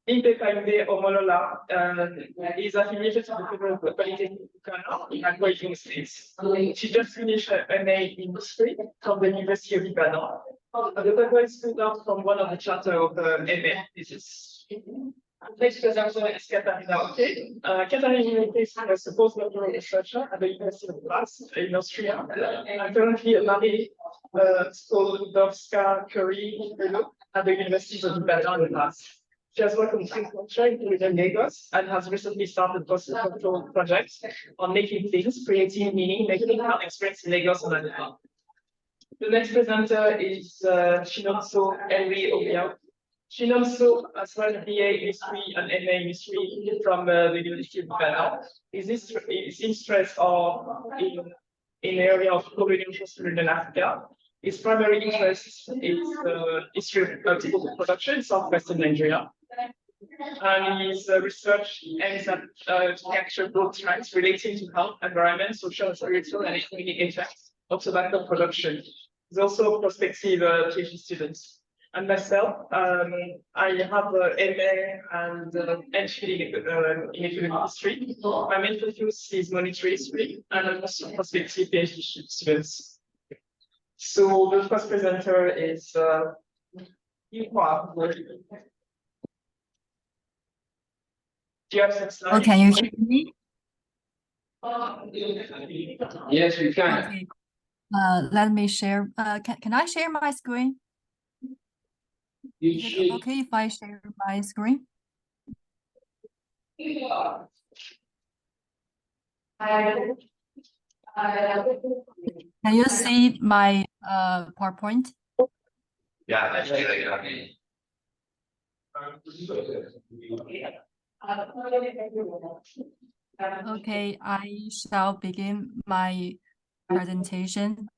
Impecable Omolola is affiliated to the Polytechnic in Aquatic States. She just finished her MA in history from the University of Ibadan. The paper is pulled out from one of the chapters of the MA. This is next presenter is Katharina Oke. Katharina Oke is a postdoctoral researcher at the University of Graz in Austria. Currently a Marie Sklodowska-Curie Fellow at the University of Ibadan in Graz. She has worked on agriculture, including Lagos, and has recently started postdoctoral projects on making things, creating meaning, making an experience in Lagos and Adelaide. The next presenter is Chinonso Henry Obiao. Chinonso has had a BA in history and MA in history from the University of Ibadan. His interests are in the area of colonial and postcolonial in Africa. His primary interest is the history of agricultural production in southwestern Nigeria. And his research aims at to capture broad trends relating to health, environment, social, spiritual, and economic effects of tobacco production. He's also a prospective PhD student. And myself, I have an MA and MPhil in economic history. My main focus is monetary history, and I'm also a prospective PhD student. So the first presenter is Yihua. Do you have some slides? Oh, can you hear me? Yes, we can. Okay. Let me share. Can I share my screen? Is it okay if I share my screen? Can you see my PowerPoint? Yeah, that's right. Okay, I shall begin my presentation.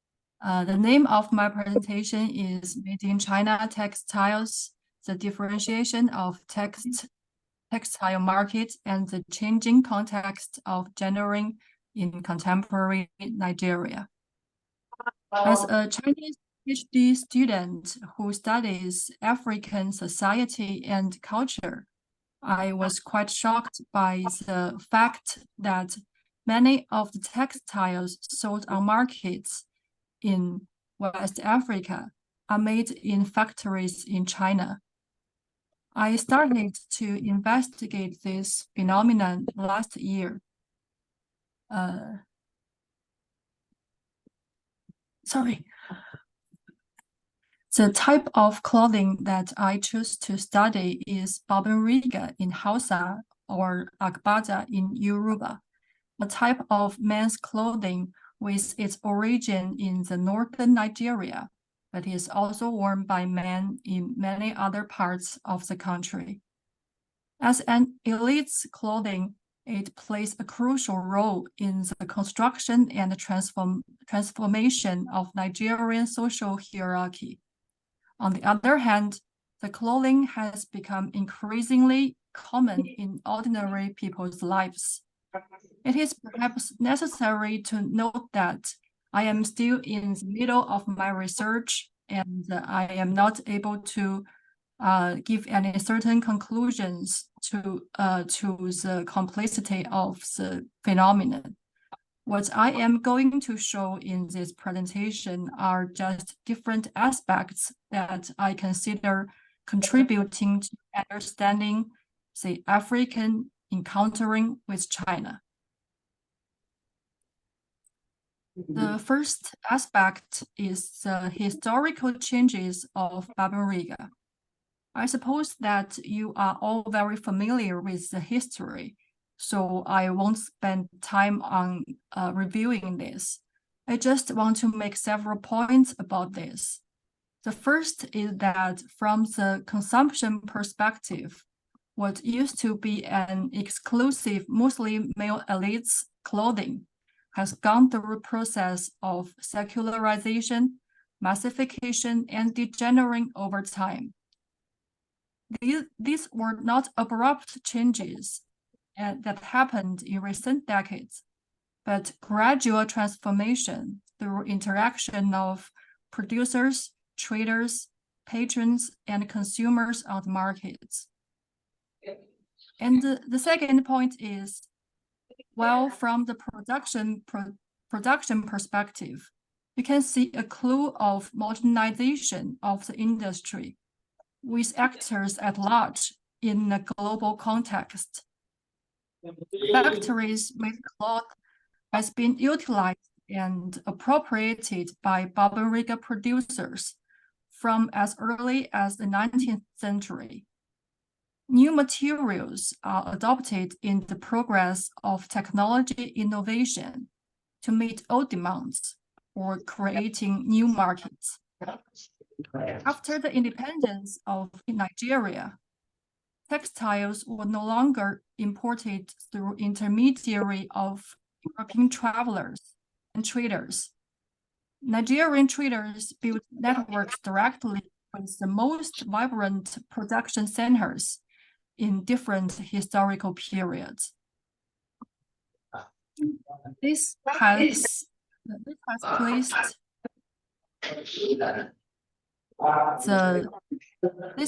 The name of my presentation is Made in China Textiles, the differentiation of textile market and the changing context of genering in contemporary Nigeria. As a Chinese PhD student who studies African society and culture, I was quite shocked by the fact that many of the textiles sold on markets in West Africa are made in factories in China. I started to investigate this phenomenon last year. The type of clothing that I choose to study is Babinriga in Hausa or Agbaza in Yoruba, a type of men's clothing with its origin in the northern Nigeria, but is also worn by men in many other parts of the country. As an elite's clothing, it plays a crucial role in the construction and transformation of Nigerian social hierarchy. On the other hand, the clothing has become increasingly common in ordinary people's lives. It is perhaps necessary to note that I am still in the middle of my research and I am not able to give any certain conclusions to the complexity of the phenomenon. What I am going to show in this presentation are just different aspects that I consider contributing to understanding the African encountering with China. The first aspect is the historical changes of Babinriga. I suppose that you are all very familiar with the history, so I won't spend time on reviewing this. I just want to make several points about this. The first is that from the consumption perspective, what used to be an exclusive Muslim male elite's clothing has gone through a process of secularization, massification, and degenerating over time. These were not abrupt changes that happened in recent decades, but gradual transformation through interaction of producers, traders, patrons, and consumers on the markets. And the second point is, well, from the production perspective, you can see a clue of modernization of the industry with actors at large in a global context. Factories with cloth has been utilized and appropriated by Barbariga producers from as early as the 19th century. New materials are adopted in the progress of technology innovation to meet old demands or creating new markets. After the independence of Nigeria, textiles were no longer imported through intermediary of European travelers and traders. Nigerian traders built networks directly with the most vibrant production centers in different historical periods. This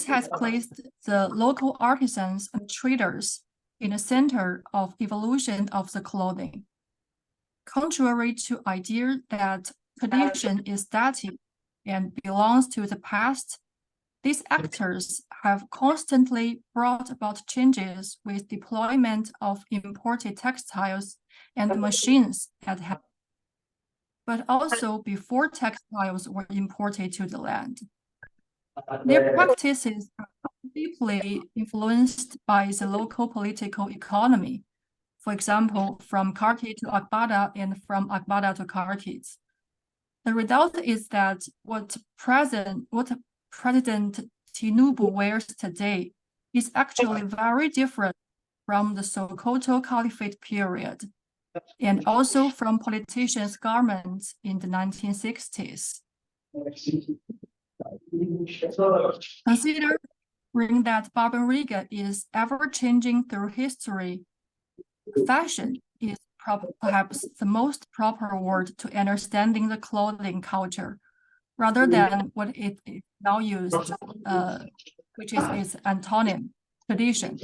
has placed the local artisans and traders in the center of evolution of the clothing. Contrary to idea that tradition is static and belongs to the past, these actors have constantly brought about changes with deployment of imported textiles and machines at hand, but also before textiles were imported to the land. Their practices are deeply influenced by the local political economy. For example, from Karki to Akbada and from Akbada to Karkis. The result is that what President Tinubu wears today is actually very different from the Sokoto Caliphate period, and also from politicians' garments in the 1960s. Considering that Barbariga is ever-changing through history, fashion is perhaps the most proper word to understanding the clothing culture, rather than what it is now used, which is its antonym, tradition.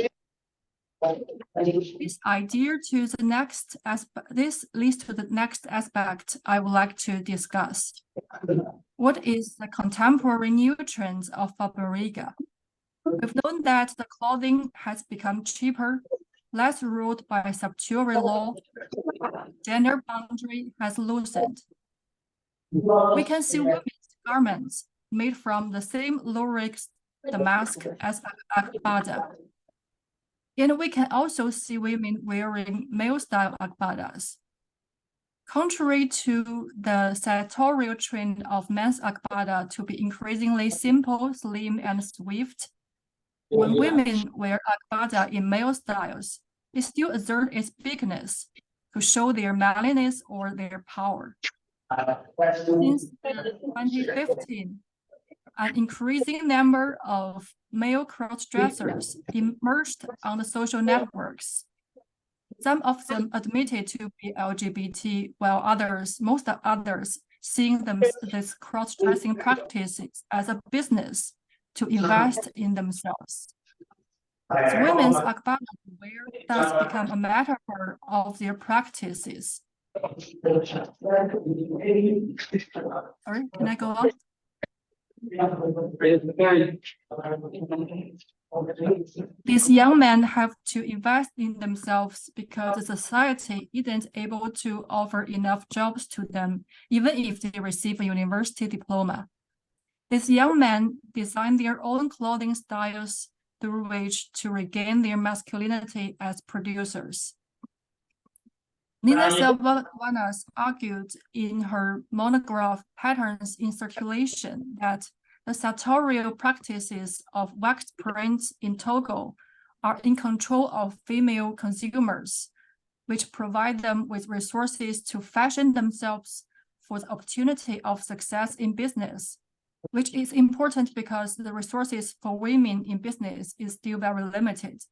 This leads to the next aspect I would like to discuss. What is the contemporary new trends of Barbariga? We've known that the clothing has become cheaper, less ruled by sumptuary law, gender boundary has loosened. We can see women's garments made from the same lurid damask as Akbada. And we can also see women wearing male-style Akbadas. Contrary to the sartorial trend of men's Akbada to be increasingly simple, slim, and swift, when women wear Akbada in male styles, they still exert its bigness to show their manliness or their power. Since 2015, an increasing number of male cross-dressers emerged on the social networks. Some of them admitted to be LGBT, while most others seeing these cross-dressing practices as a business to invest in themselves. So women's Akbada wear thus become a metaphor of their practices. Sorry, can I go on? These young men have to invest in themselves because the society isn't able to offer enough jobs to them, even if they receive a university diploma. These young men design their own clothing styles through which to regain their masculinity as producers. Nina Silva-Vanas argued in her monograph Patterns in Circulation that the sartorial practices of wax prints in Togo are in control of female consumers, which provide them with resources to fashion themselves for the opportunity of success in business, which is important because the resources for women in business is still very limited.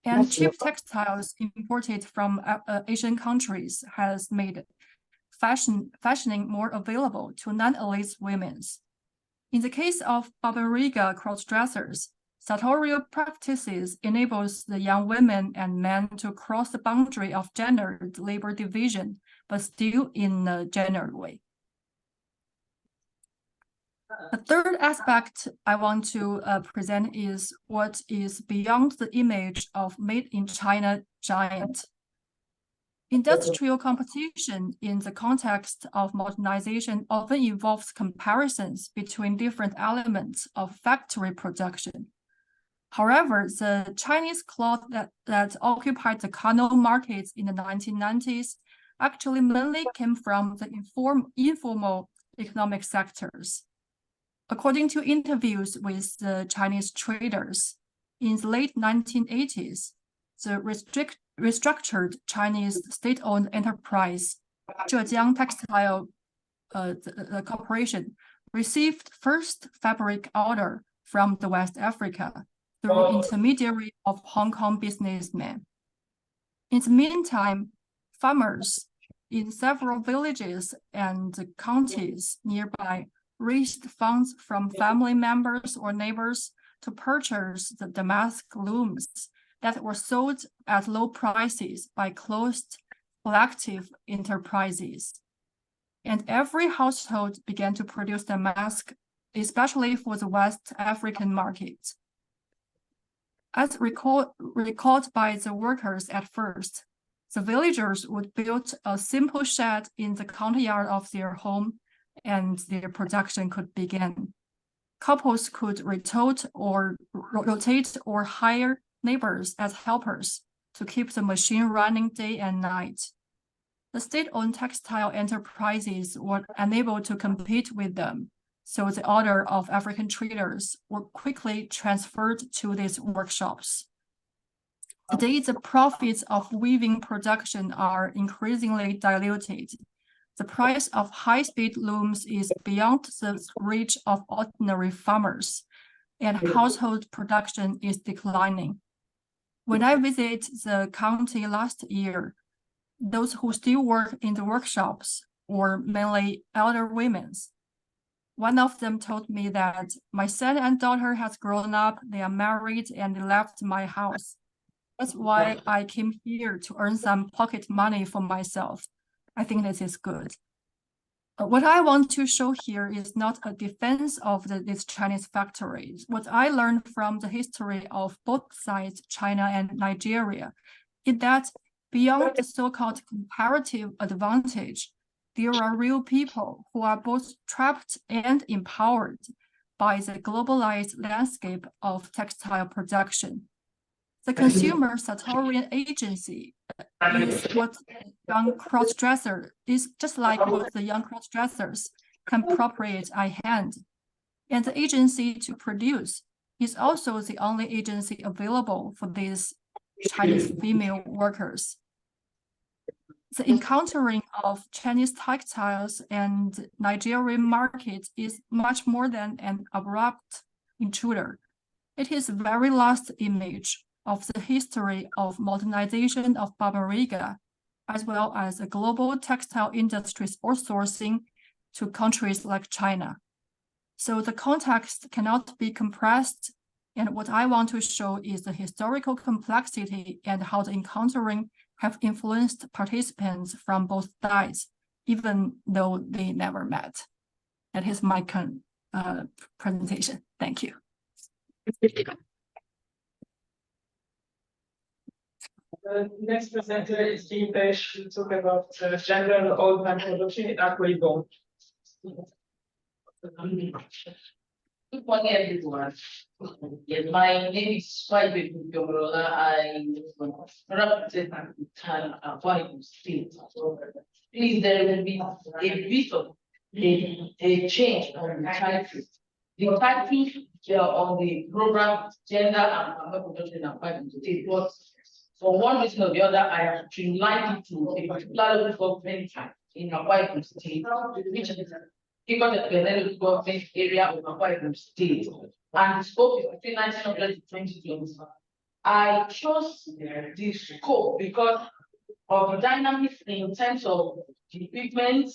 And cheap textiles imported from Asian countries has made fashioning more available to non-elite women. In the case of Barbariga cross-dressers, sartorial practices enables the young women and men to cross the boundary of gendered labor division, but still in a gendered way. The third aspect I want to present is what is beyond the image of made in China giant. Industrial competition in the context of modernization often involves comparisons between different elements of factory production. However, the Chinese cloth that occupied the carnal markets in the 1990s actually mainly came from the informal economic sectors. According to interviews with the Chinese traders, in the late 1980s, the restructured Chinese state-owned enterprise, Zhejiang Textile the Corporation, received first fabric order from the West Africa through intermediary of Hong Kong businessmen. In the meantime, farmers in several villages and counties nearby raised funds from family members or neighbors to purchase the damask looms that were sold at low prices by closed collective enterprises. And every household began to produce damask, especially for the West African market. As recalled by the workers at first, the villagers would build a simple shed in the courtyard of their home, and their production could begin. Couples could rotate or hire neighbors as helpers to keep the machine running day and night. The state-owned textile enterprises were unable to compete with them, so the order of African traders were quickly transferred to these workshops. Today, the profits of weaving production are increasingly diluted. The price of high-speed looms is beyond the reach of ordinary farmers, and household production is declining. When I visited the county last year, those who still work in the workshops were mainly elder women. One of them told me that my son and daughter has grown up, they are married, and they left my house. That's why I came here to earn some pocket money for myself. I think this is good. What I want to show here is not a defense of these Chinese factories. What I learned from the history of both sides, China and Nigeria, is that beyond the so-called comparative advantage, there are real people who are both trapped and empowered by the globalized landscape of textile production. The consumer sartorial agency is what young cross-dresser is just like what the young cross-dressers can appropriate at hand. And the agency to produce is also the only agency available for these Chinese female workers. The encountering of Chinese textiles and Nigerian market is much more than an abrupt intruder. It is the very last image of the history of modernization of Barbariga, as well as a global textile industry's outsourcing to countries like China. So the context cannot be compressed, and what I want to show is the historical complexity and how the encountering have influenced participants from both sides, even though they never met. That is my presentation. Thank you. The next presenter is Jean Pesh, who will talk about gender old man production in Aquaibon. Good morning, everyone. Yes, my name is Swaibe Kukyomorola. I represent Aquaibon State. Please, there will be a bit of a change on the title. The title on the program, Gender and Farmer Production in Aquaibon State, but for one reason or the other, I have streamlined it to a particular local government in Aquaibon State, which is because of the local government area of Aquaibon State, and the scope is between 1900 to 2020. I chose the scope because of the dynamics in terms of the equipment,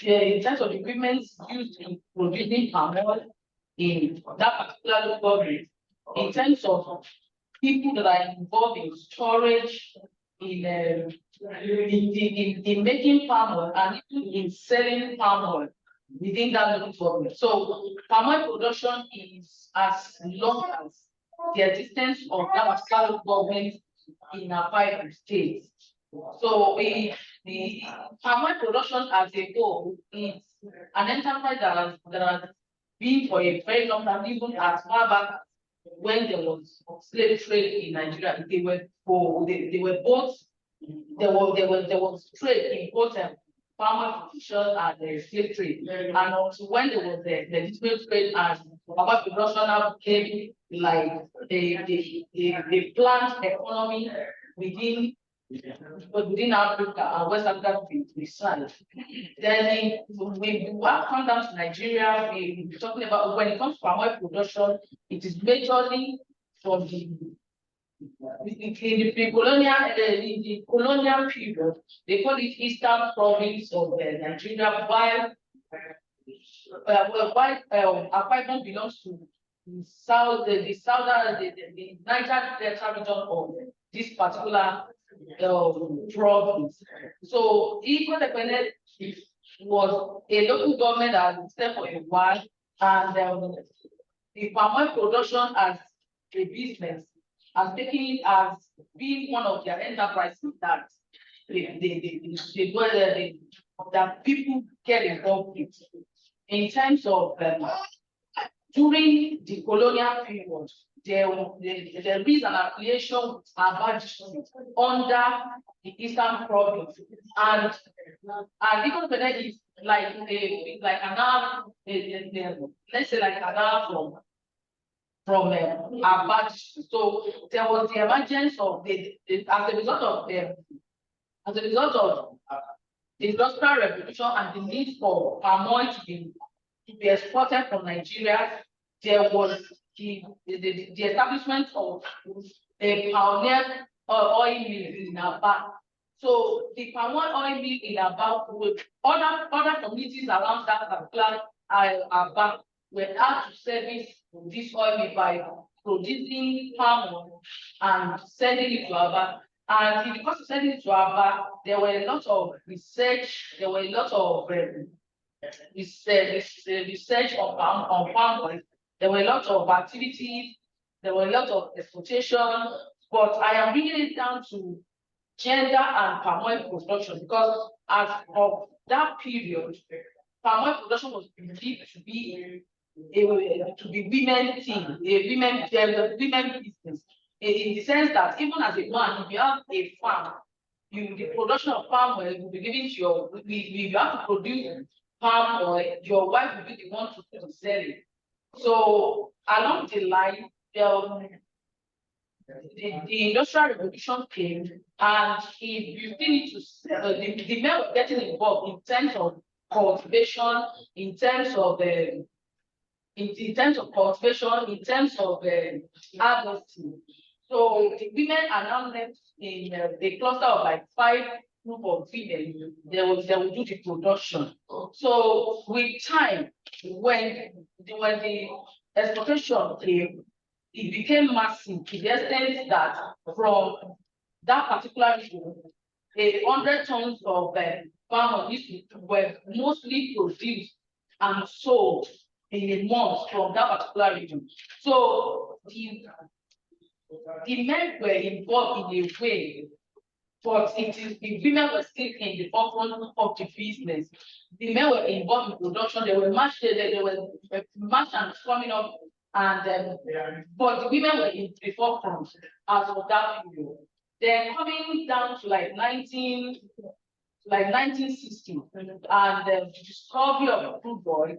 in terms of the equipment used in producing palm oil in that particular local government. in terms of people that are involved in storage, in making palm oil, and even in selling palm oil within that local government. So palm oil production is as long as the existence of that particular government in a 5 states. So the palm oil production as a whole is an enterprise that has been for a very long time, even as far back when there was slave trade in Nigeria. They were both there was trade in both farmer production and slave trade, and also when there was the slave trade and farmer production now became like the plant economy within Africa and West Africa to be precise. Then when we come down to Nigeria, we're talking about when it comes to palm oil production, it is majorly from the colonial period. They call it Eastern Province of Nigeria, while Akwa Ibom belongs to the Niger Delta region of this particular province. So Eco-Dependent was a local government that existed for a while, and the palm oil production as a business has taken it as being one of their enterprises that that people get involved with. In terms of during the colonial period, there is an affiliation with Aba district under the Eastern Province, and Eco-Dependent is like an arm, let's say like an arm from Aba district. So there was the emergence of as a result of the industrial revolution and the need for palm oil to be exported from Nigeria. There was the establishment of a pioneer oil mill in Aba. So the palm oil mill in Aba, with other communities around that particular Aba, were asked to service this oil mill by producing palm oil and sending it to Aba. And in the course of sending it to Aba, there were a lot of research, there were a lot of research on palm oil. There were a lot of activities, there were a lot of exploitation, but I am bringing it down to gender and palm oil production, because as of that period, palm oil production was believed to be women thing, women business, in the sense that even as a man, if you have a farm, the production of palm oil will be given to your, you have to produce palm oil, your wife will be the one to sell it. So along the line, the industrial revolution came, and you still need to the men were getting involved in terms of cultivation, in terms of cultivation, in terms of harvesting. So the women are now left in a cluster of like 5 group of women. They will do the production. So with time, when the exploitation came, it became massive to the extent that from that particular region, 100 tons of palm oil were mostly produced and sold in a month from that particular region. So the men were involved in a way, but the women were still in the forefront of the business. The men were involved in production. They were merchants coming up, and but the women were in the forefront as of that period. Then coming down to like 1960, and the discovery of crude oil,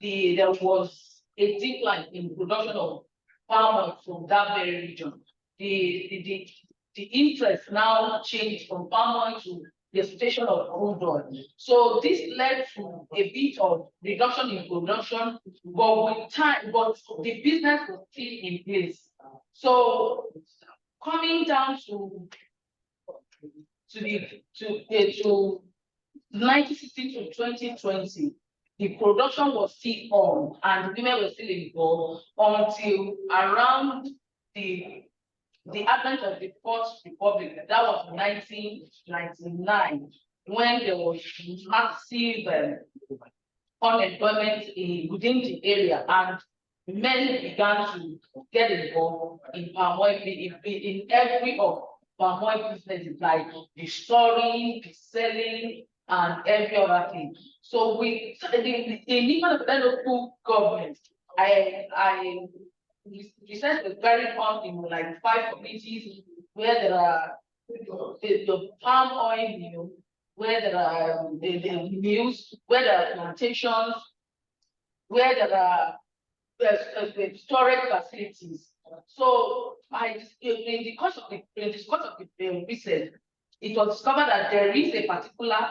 there was a decline in production of palm oil from that very region. The interest now changed from palm oil to the exploitation of crude oil. So this led to a bit of reduction in production, but with time, the business was still in place. So coming down to 1960 to 2020, the production was still on and the women were still involved until around the advent of the Fourth Republic. That was 1999, when there was massive unemployment within the area, and men began to get involved in palm oil, in every of palm oil businesses, like the storing, the selling, and every other thing. So with the even of the local government, I research was very on in like 5 communities where there are the palm oil mill, where there are the mills, where there are plantations, where there are storage facilities. So in the course of the research, it was discovered that there is a particular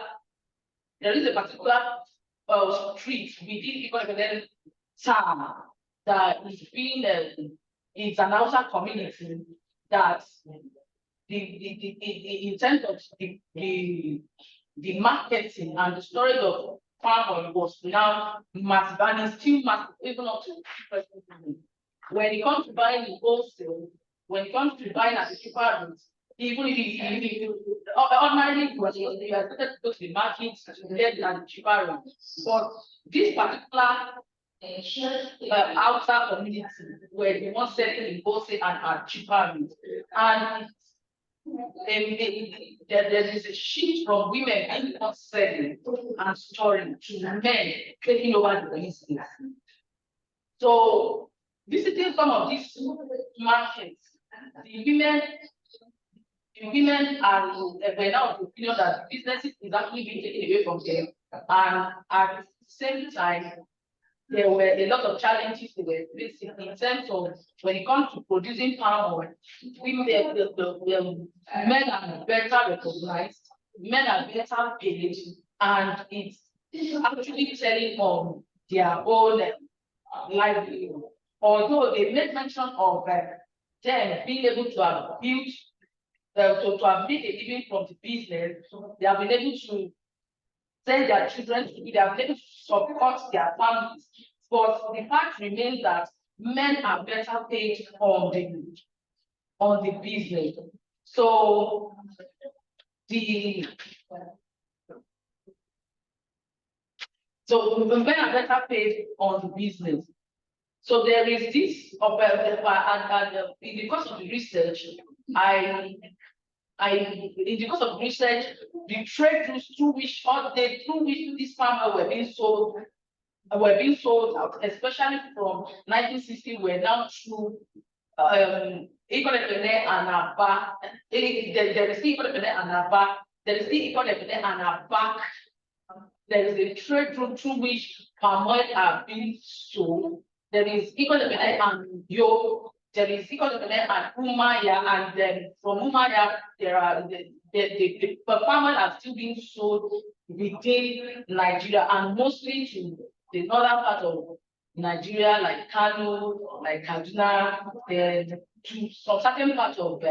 street within Ibadan town that is being it's an outer community that in terms of the marketing and the storage of palm oil was now massive, and it's still massive even up to present. When it comes to buying in wholesale, when it comes to buying at the cheaper rates, even if you ordinarily you are expected to go to the market to get at the cheaper rate, but this particular outer community where they want selling in wholesale and at cheaper rates, and there is a shift from women being selling and storing to men taking over the business. So visiting some of these markets, the women are now of the opinion that businesses is actually being taken away from them, and at the same time, there were a lot of challenges they were facing in terms of when it comes to producing palm oil. Men are better recognized, men are better paid, and it's actually selling on their own livelihood. Although they made mention of them being able to have built, to have made a living from the business, they have been able to send their children to school, they have been able to support their families. But the fact remains that men are better paid on the business. So men are better paid on the business. So there is this and in the course of the research, in the course of research, the trade routes through which these farmers were being sold out, especially from 1960, were now through Ikonepene and Aba. There is Ikonepene and Aba. There is Ikonepene and Aba. There is a trade route through which palm oil are being sold. There is Ikonepene and Yo. There is Ikonepene and Umaya, and then from Umaya, there are the palm oil are still being sold within Nigeria, and mostly to the northern part of Nigeria, like Kano, like Kaduna, then to some certain part of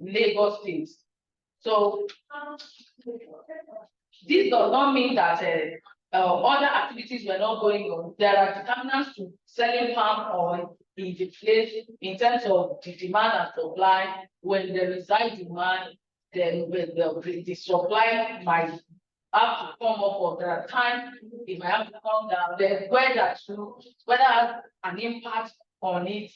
Lagos State. So this does not mean that other activities were not going on. There are determinants to selling palm oil in the place in terms of the demand and supply. When there is high demand, then when the supply might have to come up, or there are times it might have to come down. Then whether has an impact on it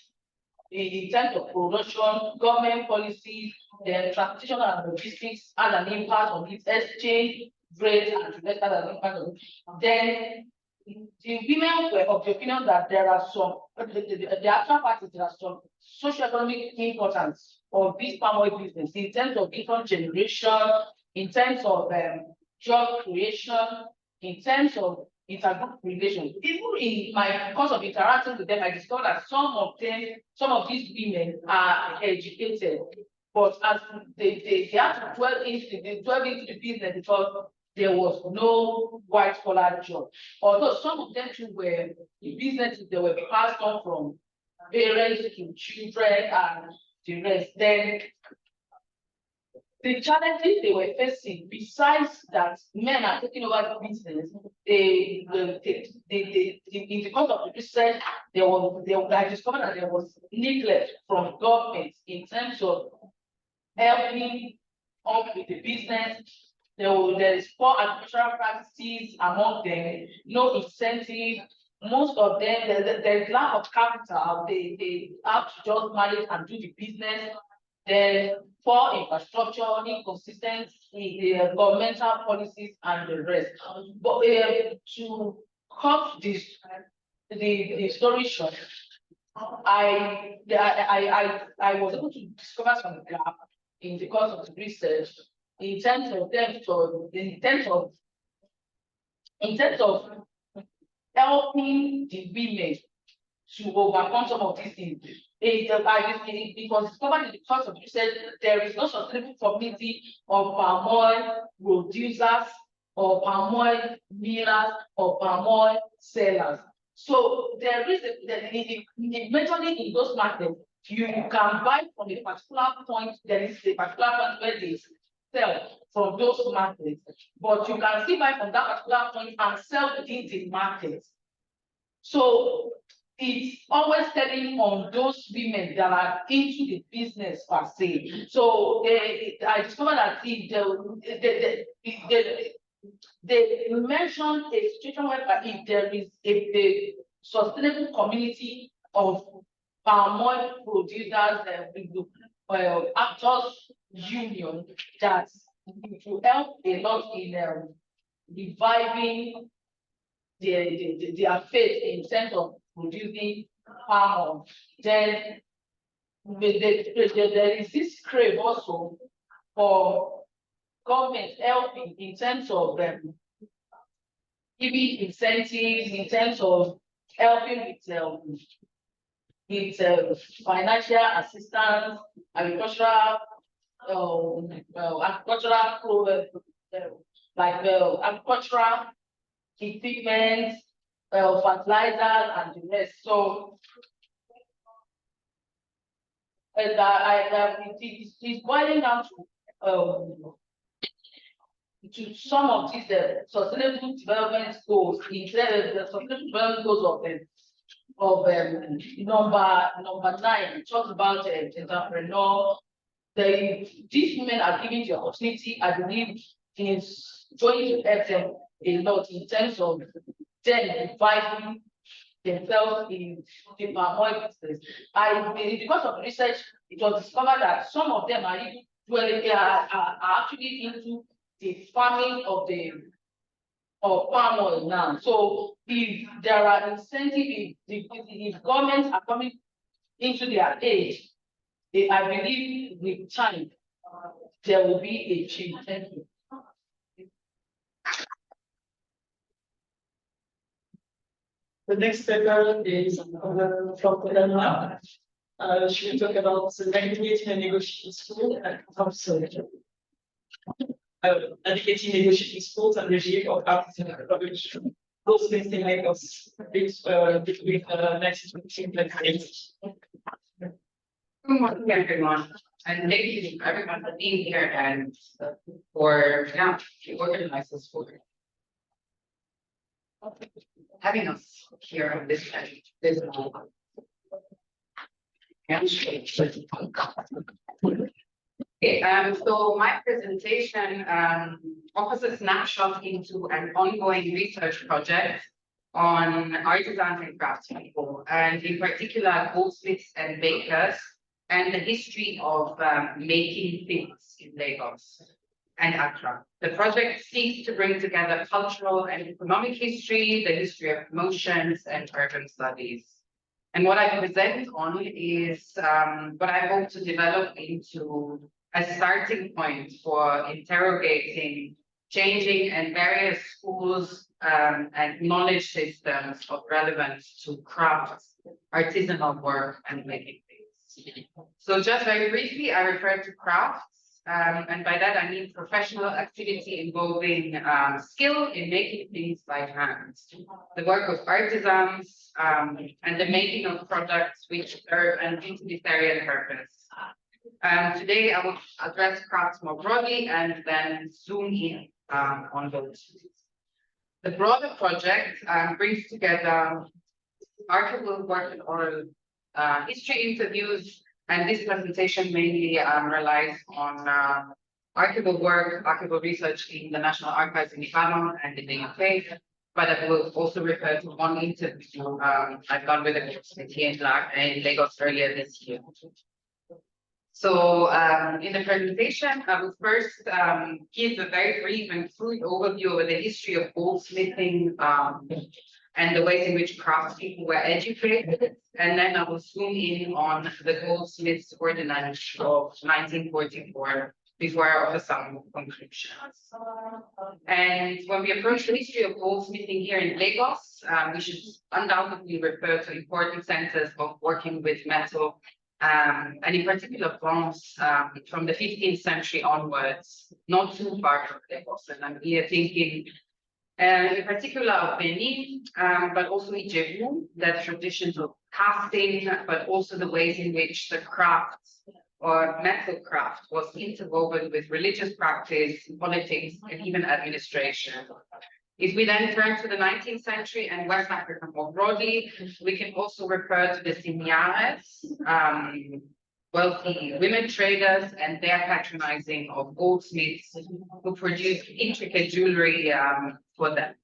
in terms of production, government policies, then transportation and logistics has an impact on its exchange rate, and has an impact on it. Then the women were of the opinion that there are some the actual parties, there are some socio-economic importance of this palm oil business in terms of income generation, in terms of job creation, in terms of intergroup relations. Even in my course of interacting with them, I discovered that some of these women are educated, but as they had to dwell into the business because there was no white collar job. Although some of them too were the businesses that were passed on from parents to children and the rest. Then the challenges they were facing, besides that men are taking over the business, in the course of the research, I discovered that there was neglect from government in terms of helping up with the business. There is poor agricultural practices among them, no incentive. Most of them, there's lack of capital. They have to just manage and do the business. The poor infrastructure, inconsistent governmental policies, and the rest. But to cut this the story short, I was able to discover some gap in the course of the research in terms of helping the women to overcome some of these things. It was discovered in the course of research there is no sustainable community of palm oil producers or palm oil millers or palm oil sellers. So there is majorly in those markets, you can buy from a particular point. There is a particular point where they sell from those markets, but you can still buy from that particular point and sell within the market. So it's always telling on those women that are into the business per se. So I discovered that they mentioned a situation where if there is a sustainable community of palm oil producers, actors union, that will help a lot in reviving their faith in terms of producing palm oil. Then there is this crave also for government helping in terms of giving incentives, in terms of helping with financial assistance, agricultural agricultural equipment, fertilizers, and the rest. So it's boiling down to some of these sustainable development goals. The sustainable development goals of number 9, it talks about entrepreneur. These women are given the opportunity, I believe, is going to help them a lot in terms of them reviving themselves in the palm oil business. Because of research, it was discovered that some of them are actually into the farming of palm oil now. So if there are incentives, if governments are coming into their aid, I believe with time there will be a change. Thank you. The next speaker is from Colonial. She will talk about the navigating and negotiating school and navigating negotiating schools and regime of artisanal production. Those things in Lagos between 1920 and 1980. Good morning, everyone, and thank you everyone for being here and for the organizers for having us here on this so my presentation offers a snapshot into an ongoing research project on artisans and craftspeople, and in particular goldsmiths and bakers, and the history of making things in Lagos and Accra. The project seeks to bring together cultural and economic history, the history of promotions, and urban studies. And what I present on is what I hope to develop into a starting point for interrogating changing and various schools and knowledge systems of relevance to crafts, artisanal work, and making things. So just very briefly, I refer to crafts, and by that I mean professional activity involving skill in making things by hand, the work of artisans, and the making of products which serve an utilitarian purpose. Today I will address crafts more broadly and then zoom in on those. The broader project brings together archival work and oral history interviews, and this presentation mainly relies on archival work, archival research in the National Archives in Lebanon and in the UK, but I will also refer to one interview I've done with the committee in Lagos earlier this year. So in the presentation, I will first give a very brief and fluid overview of the history of goldsmithing and the ways in which craftspeople were educated. And then I will zoom in on the Goldsmiths Ordinance of 1944 before I offer some conclusions. And when we approach the history of goldsmithing here in Lagos, we should undoubtedly refer to important centers of working with metal, and in particular bronze from the 15th century onwards, not too far from Lagos. And I'm here thinking in particular of Benin, but also Ijebu, the traditions of casting, but also the ways in which the craft or metal craft was interwoven with religious practice, politics, and even administration. If we then turn to the 19th century and West Africa more broadly, we can also refer to the signares, wealthy women traders, and their patronizing of goldsmiths who produced intricate jewelry for them.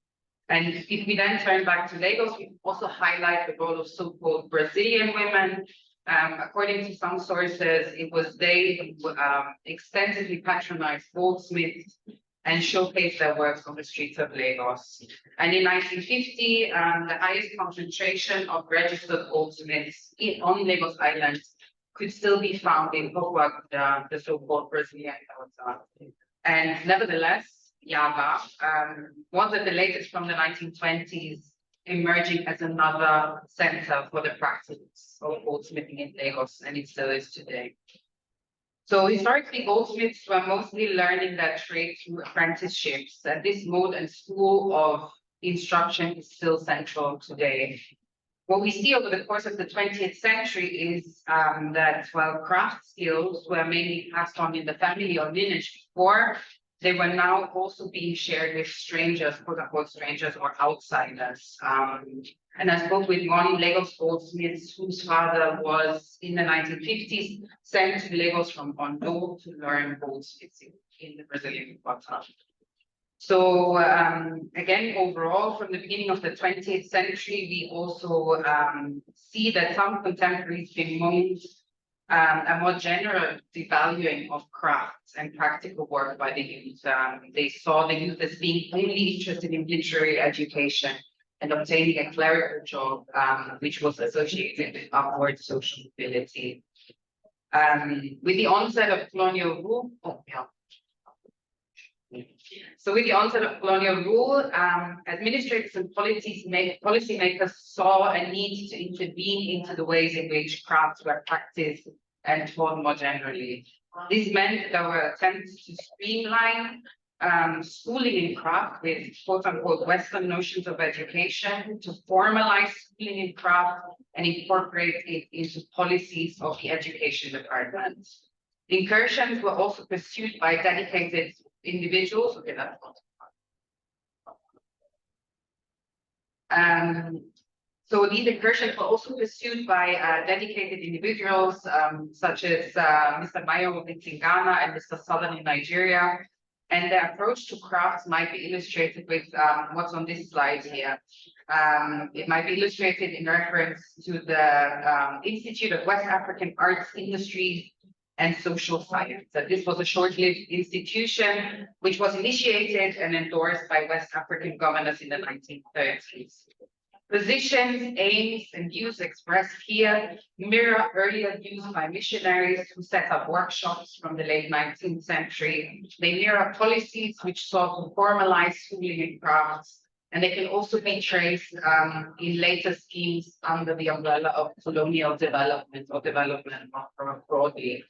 And if we then turn back to Lagos, we also highlight the role of so-called Brazilian women. According to some sources, it was they who extensively patronized goldsmiths and showcased their works on the streets of Lagos. And in 1950, the highest concentration of registered goldsmiths on Lagos Island could still be found in Hokwa, the so-called Brazilian Delta. And nevertheless, Yaba was at the latest from the 1920s, emerging as another center for the practice of goldsmithing in Lagos, and it still is today. So historically, goldsmiths were mostly learning their trade through apprenticeships, and this mode and school of instruction is still central today. What we see over the course of the 20th century is that while craft skills were mainly passed on in the family or lineage before, they were now also being shared with strangers, quote unquote strangers or outsiders. And I spoke with one Lagos goldsmith whose father was in the 1950s sent to Lagos from Ondo to learn goldsmithing in the Brazilian quarter. So again, overall, from the beginning of the 20th century, we also see that some contemporaries bemoaned a more general devaluing of crafts and practical work by the youth. They saw the youth as being only interested in literary education and obtaining a clerical job, which was associated with upward social mobility. With the onset of colonial rule, So with the onset of colonial rule, administrators and policymakers saw a need to intervene into the ways in which crafts were practiced and taught more generally. This meant there were attempts to streamline schooling in craft with quote-unquote Western notions of education, to formalize schooling in craft and incorporate it into policies of the education department. Incursions were also pursued by dedicated individuals. Okay, that's so these incursions were also pursued by dedicated individuals such as Mr. Mayo in Ghana and Mr. Southern in Nigeria. And their approach to crafts might be illustrated with what's on this slide here. It might be illustrated in reference to the Institute of West African Arts, Industries, and Social Science. So this was a short-lived institution which was initiated and endorsed by West African governors in the 1930s. Positions, aims, and views expressed here mirror earlier views by missionaries who set up workshops from the late 19th century. They mirror policies which sought to formalize schooling in crafts, and they can also be traced in later schemes under the umbrella of colonial development or development more broadly.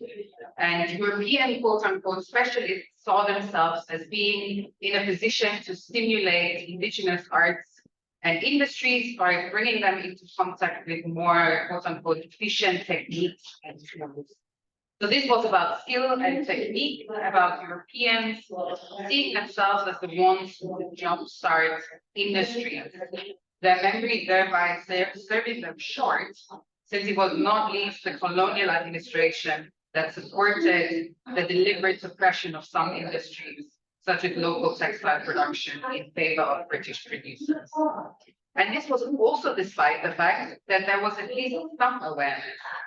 And European quote-unquote specialists saw themselves as being in a position to stimulate indigenous arts and industries by bringing them into contact with more quote-unquote efficient techniques and tools. So this was about skill and technique, about Europeans seeing themselves as the ones who would jumpstart industry. Their memory thereby serving them short, since it was not least the colonial administration that supported the deliberate suppression of some industries, such as local textile production, in favor of British producers. And this was also despite the fact that there was at least some awareness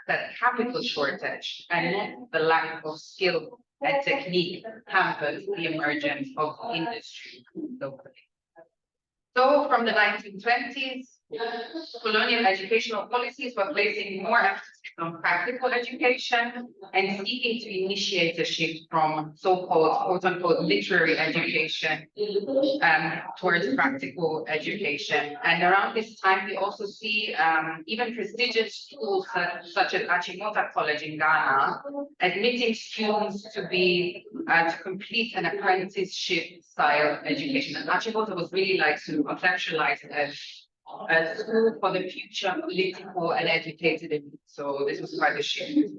that capital shortage and not the lack of skill and technique hampered the emergence of industry locally. So from the 1920s, colonial educational policies were placing more emphasis on practical education and seeking to initiate a shift from so-called quote-unquote literary education towards practical education. And around this time, we also see even prestigious schools such as Achimota College in Ghana admitting students to complete an apprenticeship style education. And Achimota was really like to conceptualize as a school for the future political and educated elite. So this was quite a shift. In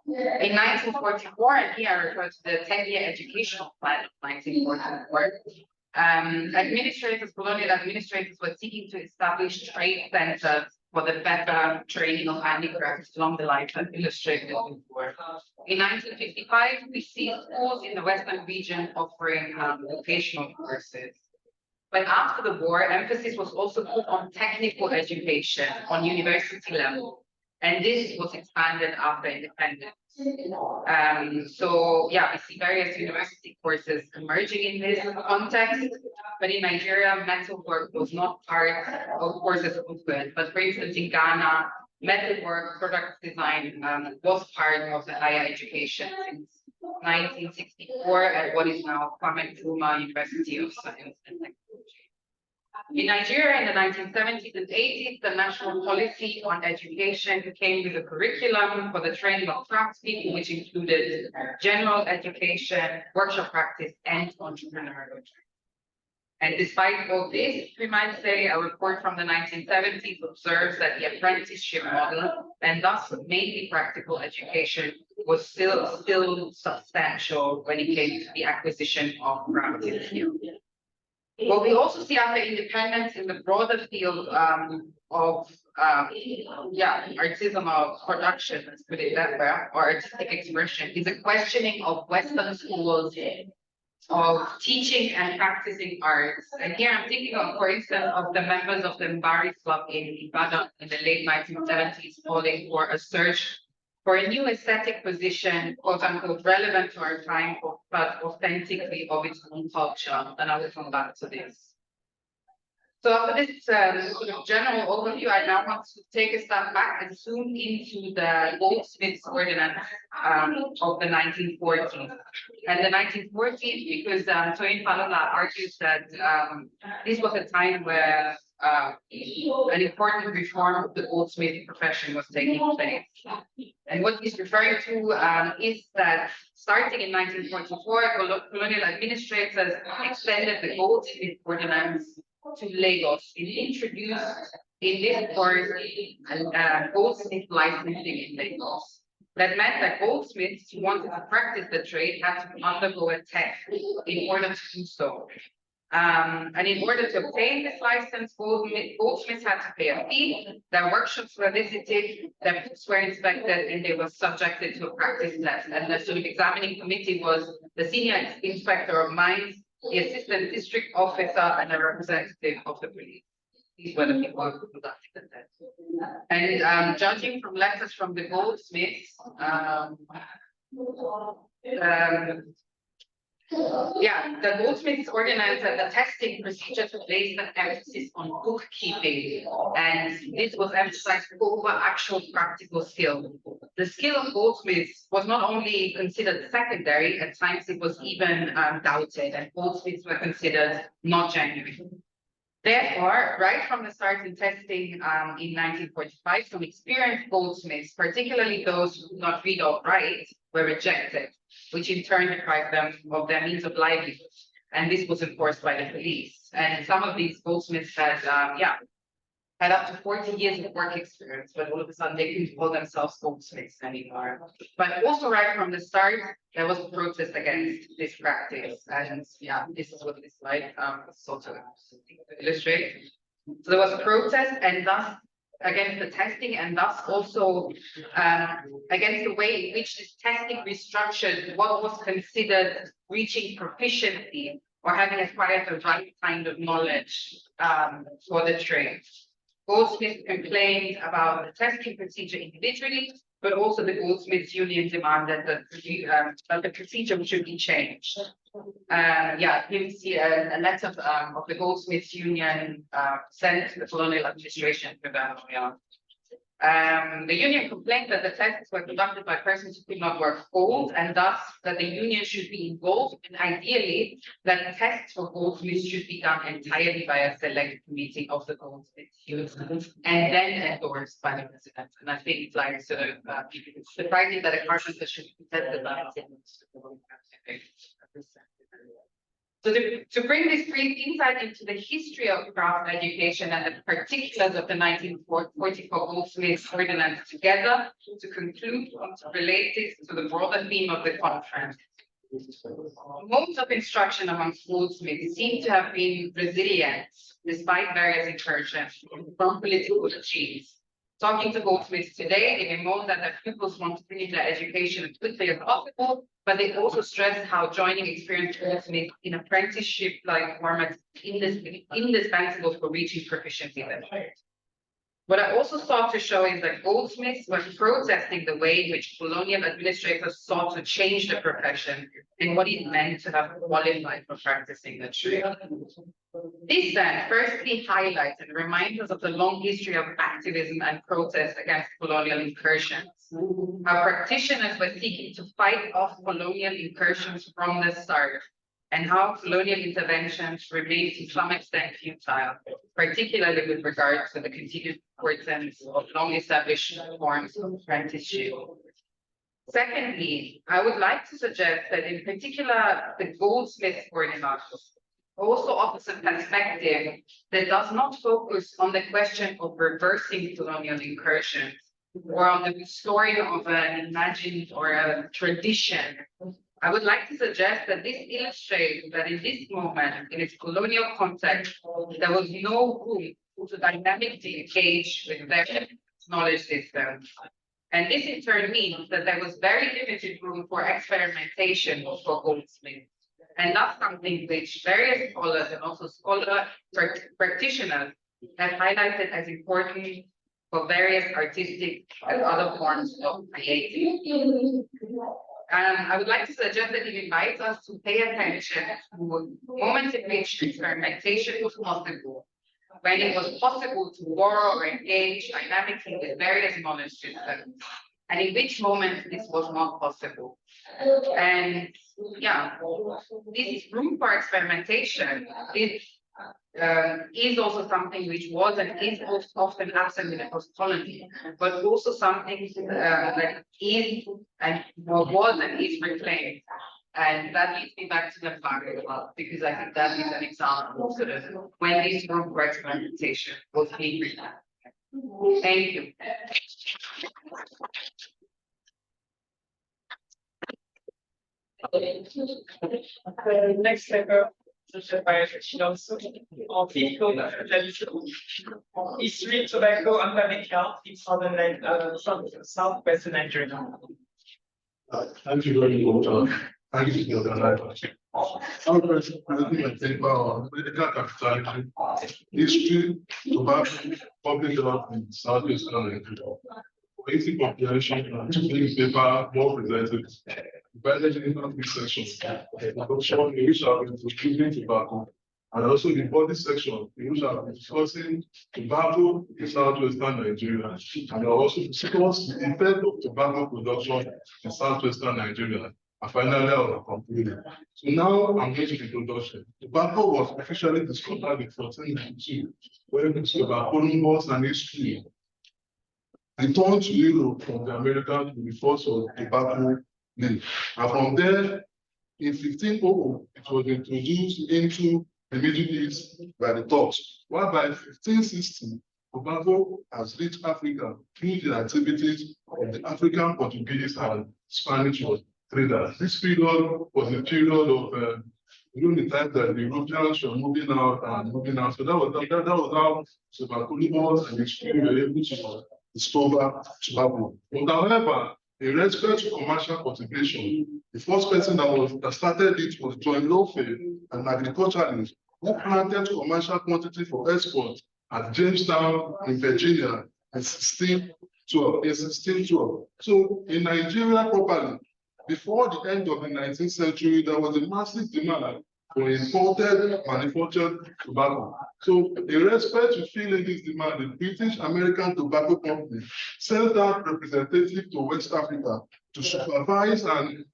1944, and here I refer to the 10-year educational plan of 1944, colonial administrators were seeking to establish trade centers for the better training of handicrafts along the lines that illustrated before. In 1955, we see schools in the Western region offering vocational courses. But after the war, emphasis was also put on technical education on university level. And this was expanded after independence. So yeah, we see various university courses emerging in this context. But in Nigeria, metalwork was not part of courses offered. But for instance, in Ghana, metalwork, product design was part of the higher education since 1964 at what is now Kwame Nkrumah University of Science and Technology. In Nigeria in the 1970s and 80s, the national policy on education came with a curriculum for the training of craftspeople, which included general education, workshop practice, and entrepreneurial training. And despite all this, we might say a report from the 1970s observes that the apprenticeship model, and thus mainly practical education, was still substantial when it came to the acquisition of practical skills. What we also see after independence in the broader field of artisanal production, let's put it that way, or artistic expression, is a questioning of Western schools of teaching and practicing arts. And here I'm thinking of, for instance, of the members of the Mbari Club in Ibadan in the late 1970s calling for a search for a new aesthetic position, quote unquote, relevant to our time, but authentically of its own culture. And I will come back to this. So after this sort of general overview, I now want to take a step back and zoom into the Goldsmiths Ordinance of the 1940s. And the 1940s, because Toyin Falola argues that this was a time where an important reform of the goldsmith profession was taking place. And what he's referring to is that starting in 1944, colonial administrators extended the Goldsmith Ordinance to Lagos. It introduced in this course goldsmith licensing in Lagos. That meant that goldsmiths who wanted to practice the trade had to undergo a test in order to do so. And in order to obtain this license, goldsmiths had to pay a fee, their workshops were visited, their books were inspected, and they were subjected to a practice test. And the sort of examining committee was the senior inspector of mines, the assistant district officer, and a representative of the police. These were the people who conducted the test. And judging from letters from the goldsmiths, the Goldsmiths Ordinance and the testing procedures placed an emphasis on bookkeeping, and this was emphasized over actual practical skill. The skill of goldsmiths was not only considered secondary, at times it was even doubted, and goldsmiths were considered not genuine. Therefore, right from the start in testing in 1945, some experienced goldsmiths, particularly those who could not read or write, were rejected, which in turn deprived them of their means of livelihood. And this was enforced by the police. And some of these goldsmiths had, had up to 40 years of work experience, but all of a sudden they couldn't call themselves goldsmiths anymore. But also right from the start, there was a protest against this practice. And yeah, this is what this slide sort of illustrates. So there was a protest and thus against the testing and thus also against the way in which this testing restructured what was considered reaching proficiency or having acquired the right kind of knowledge for the trade. Goldsmiths complained about the testing procedure individually, but also the Goldsmiths Union demanded that the procedure should be changed. Yeah, here we see a letter of the Goldsmiths Union sent to the colonial administration for that. The union complained that the tests were conducted by persons who could not work gold, and thus that the union should be involved, and ideally that tests for goldsmiths should be done entirely by a select committee of the Goldsmiths Union, and then endorsed by the president. And I think it's like sort of surprising that a carpenter should be tested by So to bring this brief insight into the history of craft education and the particulars of the 1944 Goldsmiths Ordinance together, to conclude and to relate this to the broader theme of the conference. Modes of instruction amongst goldsmiths seem to have been resilient despite various incursions from political regimes. Talking to goldsmiths today, they bemoan that their pupils want to finish their education as quickly as possible, but they also stress how joining experienced goldsmiths in apprenticeship-like format is indispensable for reaching proficiency in their trade. What I also sought to show is that goldsmiths were protesting the way in which colonial administrators sought to change the profession and what it meant to have qualified for practicing the trade. This then firstly highlights and reminds us of the long history of activism and protest against colonial incursions. How practitioners were seeking to fight off colonial incursions from the start, and how colonial interventions remained to some extent futile, particularly with regard to the continued importance of long-established forms of apprenticeship. Secondly, I would like to suggest that in particular, the Goldsmiths Ordinance also offers a perspective that does not focus on the question of reversing colonial incursions or on the restoring of an imagined or a tradition. I would like to suggest that this illustrates that in this moment, in its colonial context, there was no room to dynamically engage with their knowledge systems. And this in turn means that there was very limited room for experimentation for goldsmiths. And that's something which various scholars and also practitioners have highlighted as important for various artistic and other forms of creativity. I would like to suggest that it invites us to pay attention to moments in which experimentation was possible, when it was possible to borrow or engage dynamically with various knowledge systems, and in which moments this was not possible. And yeah, this room for experimentation is also something which was and is also often absent in the postcolony, but also something that is and was and is reclaimed. And that leads me back to the fact as well, because I think that is an example of sort of when this room for experimentation was being reclaimed. Thank you. The next speaker on political history, tobacco, and public health in southwestern Nigeria. Thank you very much. Thank you for the organization. I'm presenting my paper on medical capitality, history, tobacco, public health in southwestern Nigeria. For easy comprehension, I'm taking the paper more presented. Divided into three sections. The introduction, in which I'll be introducing tobacco, and also the body section, in which I'll be discussing tobacco in southwestern Nigeria, and I'll also discuss the effect of tobacco production in southwestern Nigeria, and finally I'll conclude. So now I'm going to the introduction. Tobacco was officially discovered in 1492 when Columbus and his crew returned to Europe from the Americans with the first of tobacco. And from there, in 1500, it was introduced into the Middle East by the Turks. While by 1560, tobacco has reached Africa through the activities of the African Portuguese and Spanish traders. This period was a period of during the time that the Europeans were moving out and moving out. So that was how tobacco and extreme were able to discover tobacco. But however, in respect to commercial cultivation, the first person that started it was John Lofe, an agriculturalist who planted commercial quantity for export at Jamestown in Virginia in 1612. So in Nigeria properly, before the end of the 19th century, there was a massive demand for imported manufactured tobacco. So in respect to filling this demand, the British American Tobacco Company sent out representatives to West Africa to supervise and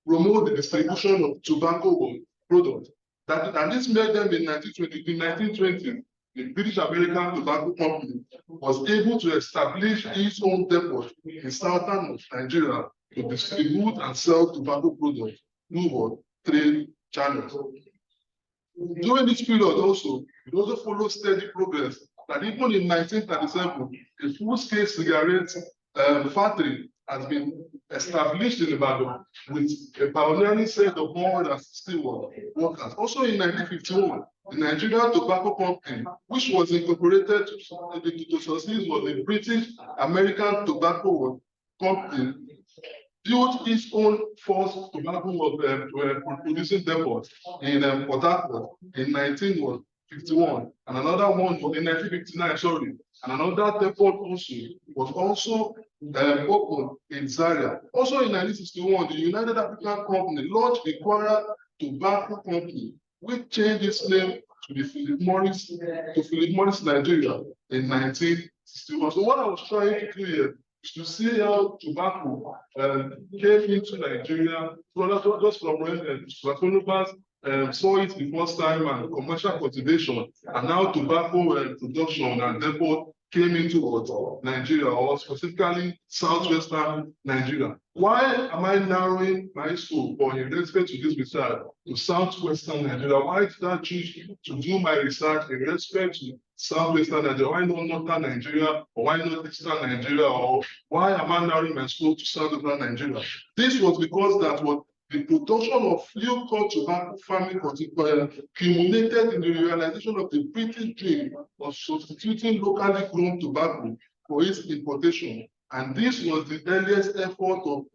promote the distribution of tobacco products. And this made them in 1920, the British American Tobacco Company was able to establish its own depot in southern Nigeria to distribute and sell tobacco products through trade channels. During this period also, it also followed steady progress that even in 1937, a full-scale cigarette factory has been established in Ibadan with a pioneering set of 160 workers. Also in 1951, the Nigerian Tobacco Company, which was incorporated to succeed, was the British American Tobacco Company, built its own first tobacco producing depot in Port Harcourt in 1951, and another one in 1959, sorry, and another depot was also opened in Zaria. Also in 1961, the United African Company launched the Kwara Tobacco Company, which changed its name to Philip Morris Nigeria in 1961. So what I was trying to do here is to see how tobacco came into Nigeria, just from when tobacco saw it the first time, and commercial cultivation, and now tobacco production and depot came into Nigeria, or specifically southwestern Nigeria. Why am I narrowing my scope, or in respect to this research, to southwestern Nigeria? Why did I choose to do my research in respect to southwestern Nigeria? Why not northern Nigeria, or why not eastern Nigeria, or why am I narrowing my scope to southwestern Nigeria? This was because that what the production of field-cut tobacco farming culminated in the realization of the British dream of substituting locally grown tobacco for its importation. And this was the earliest effort to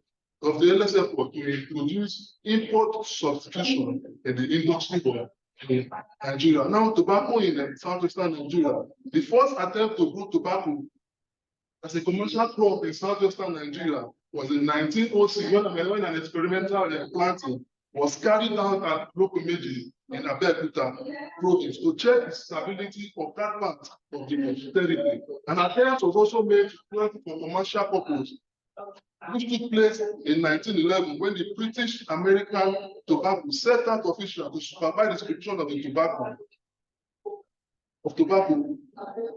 introduce import substitution in the industry in Nigeria. Now, tobacco in southwestern Nigeria, the first attempt to grow tobacco as a commercial crop in southwestern Nigeria was in 1906 when an experimental planting was carried out at Lokomeji in Abeokuta province to check the stability of that part of the territory. An attempt was also made to plant for commercial purpose, which took place in 1911 when the British American Tobacco set out officials to supervise the distribution of the tobacco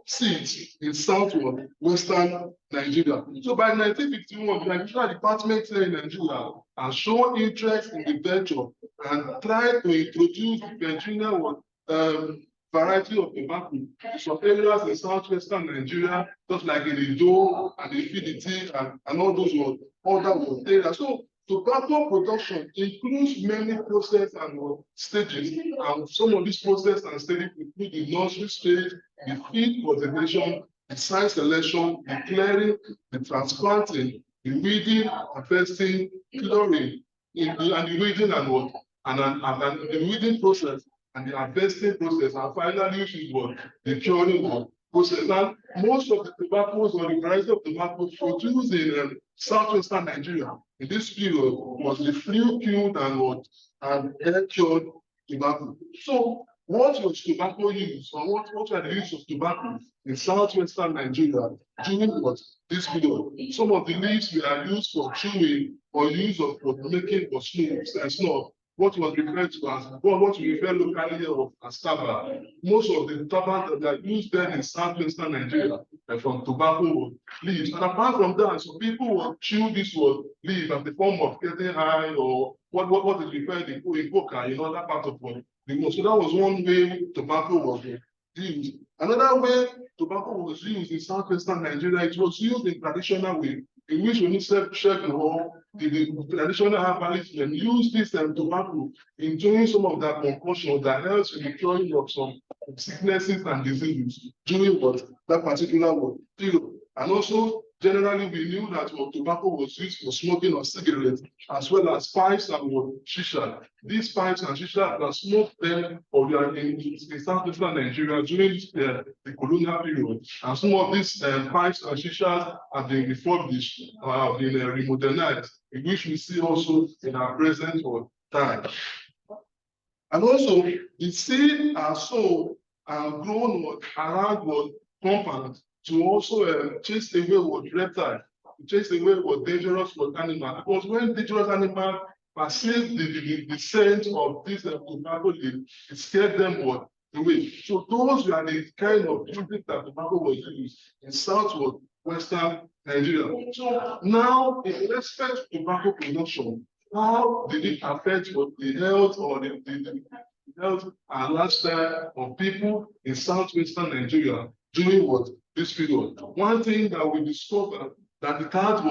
seeds in southwestern Nigeria. So by 1951, the Agricultural Department here in Nigeria has shown interest in the venture and tried to introduce the Virginia variety of tobacco to some areas in southwestern Nigeria, just like in Edo and Infinity and all those other areas. So tobacco production includes many processes and stages, and some of these processes and stages include the nursery stage, the feed cultivation, the site selection, the clearing, the transplanting, the weeding, harvesting, clearing, and the weeding and the weeding process, and the harvesting process, and finally the curing process. And most of the tobaccos or the variety of tobacco produced in southwestern Nigeria in this period was the flue-cured and air-cured tobacco. So what was tobacco use, or what were the use of tobacco in southwestern Nigeria during this period? Some of the leaves were used for chewing or use for making for snuff. What was referred to as what we refer locally as taba. Most of the tobacco that are used then in southwestern Nigeria are from tobacco leaves. And apart from that, some people will chew this leaf as a form of getting high, or what is referred in coca in other parts of the world. So that was one way tobacco was used. Another way tobacco was used in southwestern Nigeria, it was used in traditional way, in which we need to check the traditional herbalists and use this tobacco in doing some of that concoction that helps in the curing of some sicknesses and diseases during that particular period. And also, generally, we knew that tobacco was used for smoking of cigarettes, as well as pipes and shisha. These pipes and shisha are smoked then in southwestern Nigeria during the colonial period. And some of these pipes and shishas have been refurbished, have been remodernized, in which we see also in our present time. And also, the seed are sown and grown around compound to also chase away reptile, to chase away dangerous animal. Because when dangerous animal perceive the scent of this tobacco leaf, it scared them away. So those were the kind of buildings that tobacco was used in southwestern Nigeria. So now, in respect to tobacco production, how did it affect the health or the health and lifestyle of people in southwestern Nigeria during this period? One thing that we discovered that it had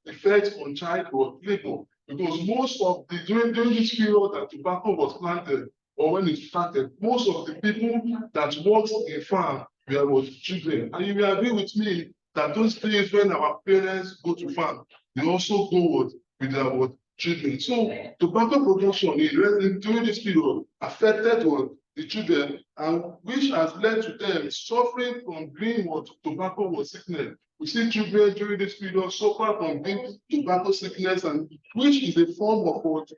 effect on child labor, because most of during this period that tobacco was planted, or when it started, most of the people that worked in farm were children. And you will agree with me that those days when our parents go to farm, they also go with their children. So tobacco production during this period affected the children, and which has led to them suffering from being tobacco sickness. We see children during this period suffer from being tobacco sickness, and which is a form of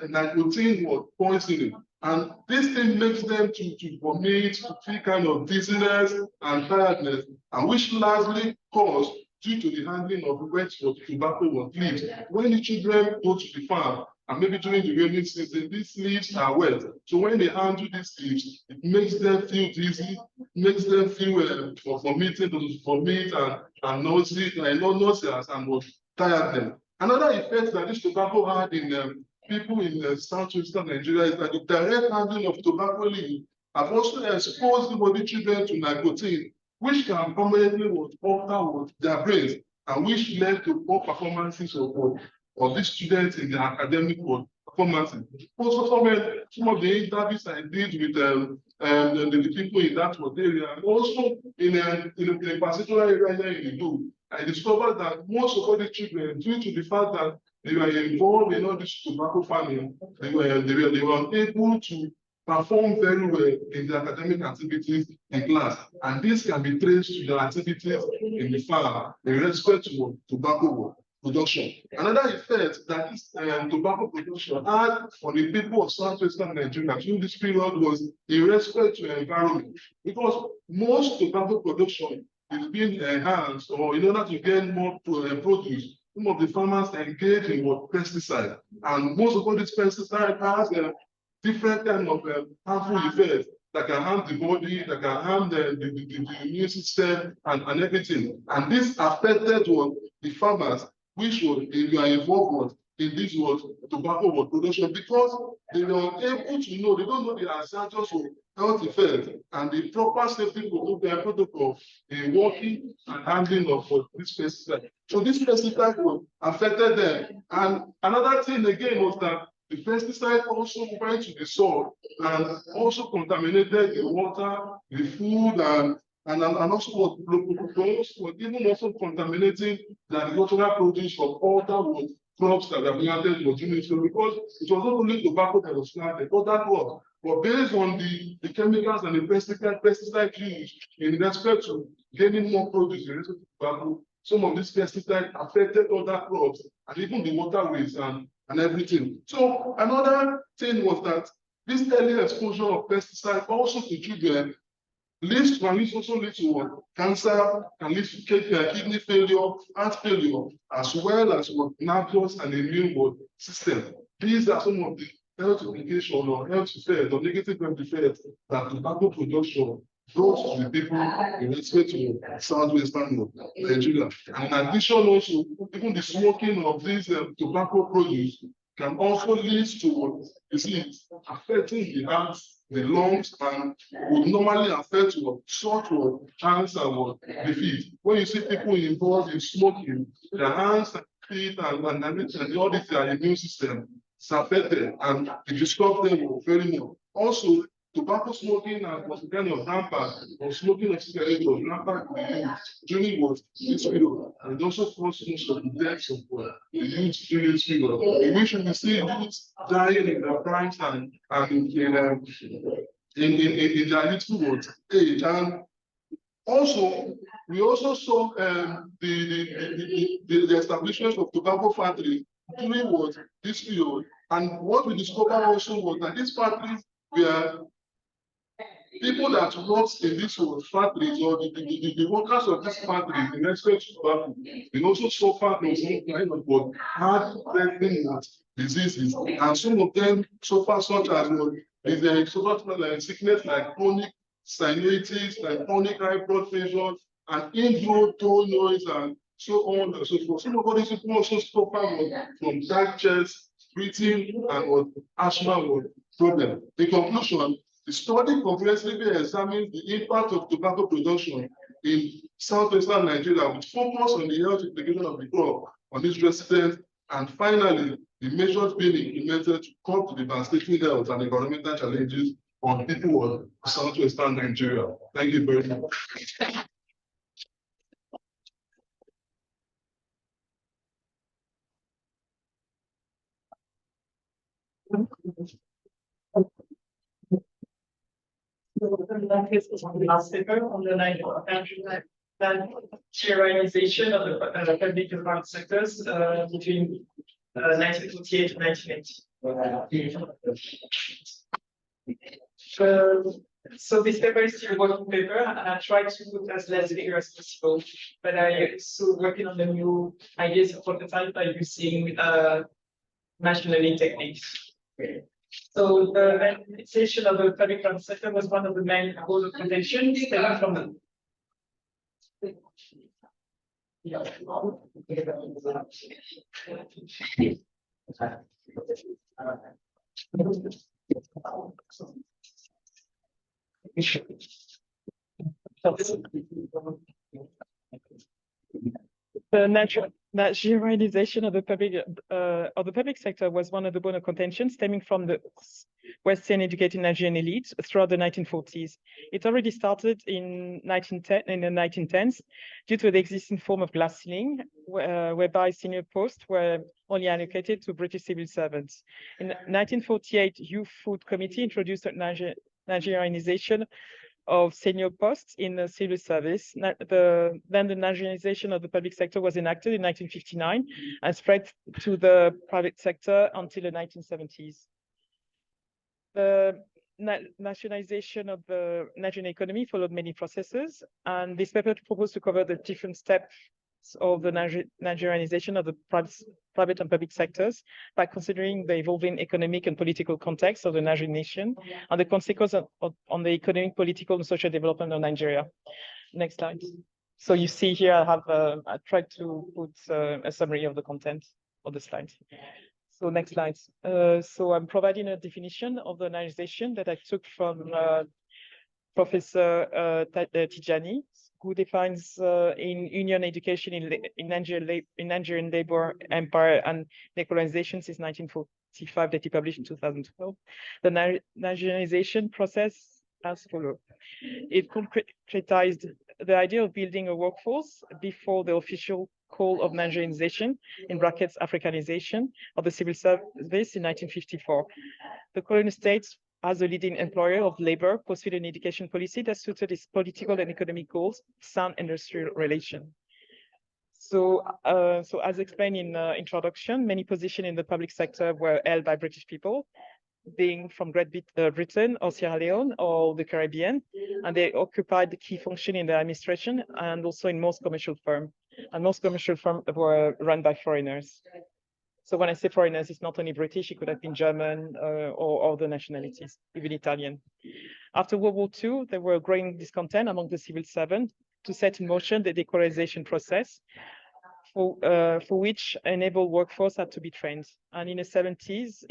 nicotine poisoning. And this thing makes them to vomit, to feel kind of dizziness and tiredness, and which largely caused due to the handling of wet tobacco leaves. When the children go to the farm, and maybe during the rainy season, these leaves are wet. So when they handle these leaves, it makes them feel dizzy, makes them feel vomit and nauseous and tiredness. Another effect that this tobacco had in people in southwestern Nigeria is that the direct handling of tobacco leaf have also exposed the children to nicotine, which can permanently alter their brains, and which led to poor performances of these students in their academic performances. Also, some of the interviews I did with the people in that area, and also in a particular area in Ido, I discovered that most of all the children, due to the fact that they were involved in all this tobacco farming, they were unable to perform very well in the academic activities in class. And this can be traced to the activities in the farm in respect to tobacco production. Another effect that this tobacco production had on the people of southwestern Nigeria during this period was in respect to environment, because most tobacco production is being enhanced, or in order to get more produce, some of the farmers engage in pesticide, and most of all these pesticides has different kind of harmful effects that can harm the body, that can harm the immune system and everything. And this affected the farmers which were involved in this tobacco production, because they were able to know, they don't know the hazardous health effects and the proper safety protocol in working and handling of this pesticide. So this pesticide affected them. And another thing again was that the pesticide also went to the soil and also contaminated the water, the food, and also even also contaminating the agricultural produce of other crops that are planted during this period, because it was not only tobacco that was planted, other crops. But based on the chemicals and the pesticide used in respect to getting more produce in respect to tobacco, some of these pesticides affected other crops and even the waterways and everything. So another thing was that this early exposure of pesticide also to children can also lead to cancer, can lead to kidney failure, heart failure, as well as nervous and immune system. These are some of the health implications or health effects or negative health effects that tobacco production brought to the people in respect to southwestern Nigeria. And in addition, also, even the smoking of these tobacco produce can also lead to disease affecting the heart, the lungs, and would normally affect short hands and the feet. When you see people involved in smoking, their hands, feet, and everything, and all this, their immune system is affected, and it disturbs them very much. Also, tobacco smoking was kind of hampered, or smoking of cigarettes was hampered during this period, and also caused most of the deaths of the youth during this period. We should see youth dying in their primes and in their little age. And also, we also saw the establishment of tobacco factories during this period. And what we discovered also was that these factories were people that worked in these factories, or the workers of this factory, in respect to tobacco, they also suffer from some kind of heart-threatening diseases, and some of them suffer such as sickness like chronic sinusitis, like chronic high blood pressure, and indoor tone noise, and so on and so forth. Some of these people also suffer from tight chest, breathing, and asthma problem. In conclusion, the study comprehensively examines the impact of tobacco production in southwestern Nigeria, with focus on the health implication of the crop on its residents, and finally, the measures being implemented to curb the devastating health and environmental challenges on people of southwestern Nigeria. Thank you very much. This was on the last paper on the Nigerianization of the public and private sectors between 1948 and 1980. So this paper is still a working paper, and I try to put as less figure as possible. But I also working on the new ideas of prototype by using machine learning techniques. So the organization of the public private sector was one of the main goals of contention stemming from the Nigerianization of the public sector was one of the bone of contention stemming from the Western educated Nigerian elite throughout the 1940s. It already started in the 1910s due to the existing form of glass ceiling, whereby senior posts were only allocated to British civil servants. In 1948, Youth Food Committee introduced Nigerianization of senior posts in the civil service. Then the Nigerianization of the public sector was enacted in 1959 and spread to the private sector until the 1970s. The nationalization of the Nigerian economy followed many processes, and this paper proposed to cover the different steps of the Nigerianization of the private and public sectors by considering the evolving economic and political context of the Nigerian nation and the consequences on the economic, political, and social development of Nigeria. Next slide. So you see here, I tried to put a summary of the content of the slide. So next slide. So I'm providing a definition of the Nigerianization that I took from Professor Tijani, who defines in union education in Nigerian labor empire and decolonization since 1945 that he published in 2012. The Nigerianization process as follows. It concretized the idea of building a workforce before the official call of Nigerianization, in brackets Africanization, of the civil service in 1954. The colonial states, as a leading employer of labor, pursued an education policy that suited its political and economic goals, sound industrial relation. So, as explained in the introduction, many positions in the public sector were held by British people, being from Great Britain or Sierra Leone or the Caribbean, and they occupied the key function in the administration and also in most commercial firms. And most commercial firms were run by foreigners. So when I say foreigners, it's not only British, it could have been German or other nationalities, even Italian. After World War II, there were growing discontent among the civil servants to set in motion the decolonization process. for which enabled workforce had to be trained. And in the 70s,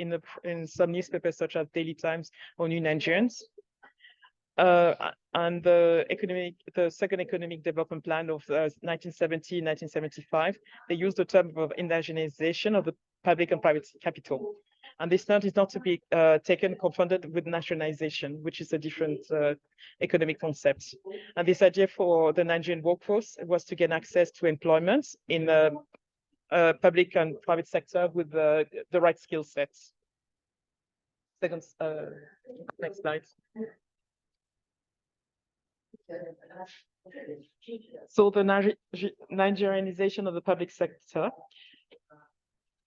in some newspapers such as Daily Times or New Nigerians, and the second economic development plan of 1970-1975, they used the term of indigenization of the public and private capital. And this term is not to be confunded with nationalization, which is a different economic concept. And this idea for the Nigerian workforce was to gain access to employment in the public and private sector with the right skill sets. Next slide. So the Nigerianization of the public sector.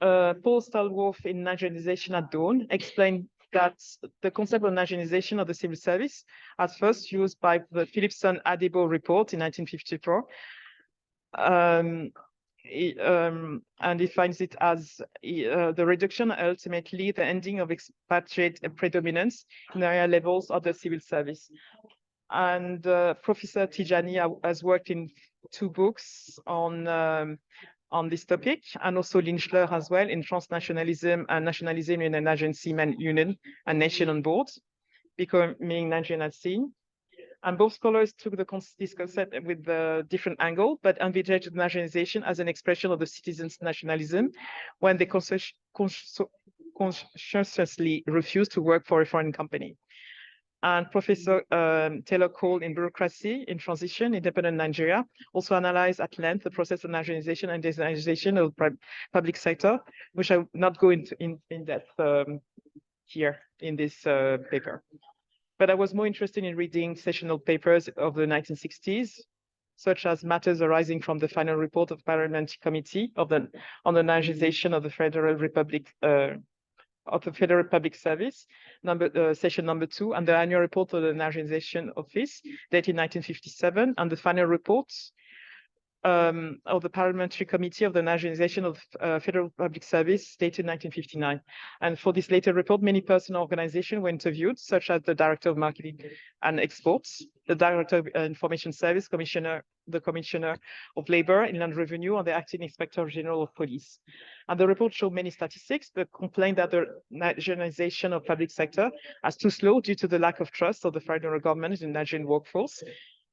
Paul Stallworth in Nigerianization at Dawn explained that the concept of Nigerianization of the civil service, at first used by the Philipson-Adebo report in 1954, and he finds it as the reduction, ultimately the ending of expatriate predominance in area levels of the civil service. And Professor Tijani has worked in 2 books on this topic, and also Lynchler as well in Transnationalism and Nationalism in the Nigerian Seamen Union and Nation on Board, becoming Nigerian at sea. And both scholars took this concept with a different angle, but envisaged nationalization as an expression of the citizens' nationalism when they conscientiously refused to work for a foreign company. And Professor Taylor Cole in Bureaucracy in Transition, Independent Nigeria, also analyzed at length the process of nationalization and denationalization of the public sector, which I will not go into in depth here in this paper. But I was more interested in reading sessional papers of the 1960s, such as matters arising from the final report of Parliamentary Committee on the nationalization of the Federal Republic of the Federal Public Service, session number 2, and the annual report of the Nationalization Office, dated 1957, and the final report of the Parliamentary Committee of the Nationalization of Federal Public Service, dated 1959. And for this later report, many personal organizations were interviewed, such as the Director of Marketing and Exports, the Director of Information Service, the Commissioner of Labor, Inland Revenue, and the Acting Inspector General of Police. And the report showed many statistics, but complained that the nationalization of public sector is too slow due to the lack of trust of the federal government in the Nigerian workforce.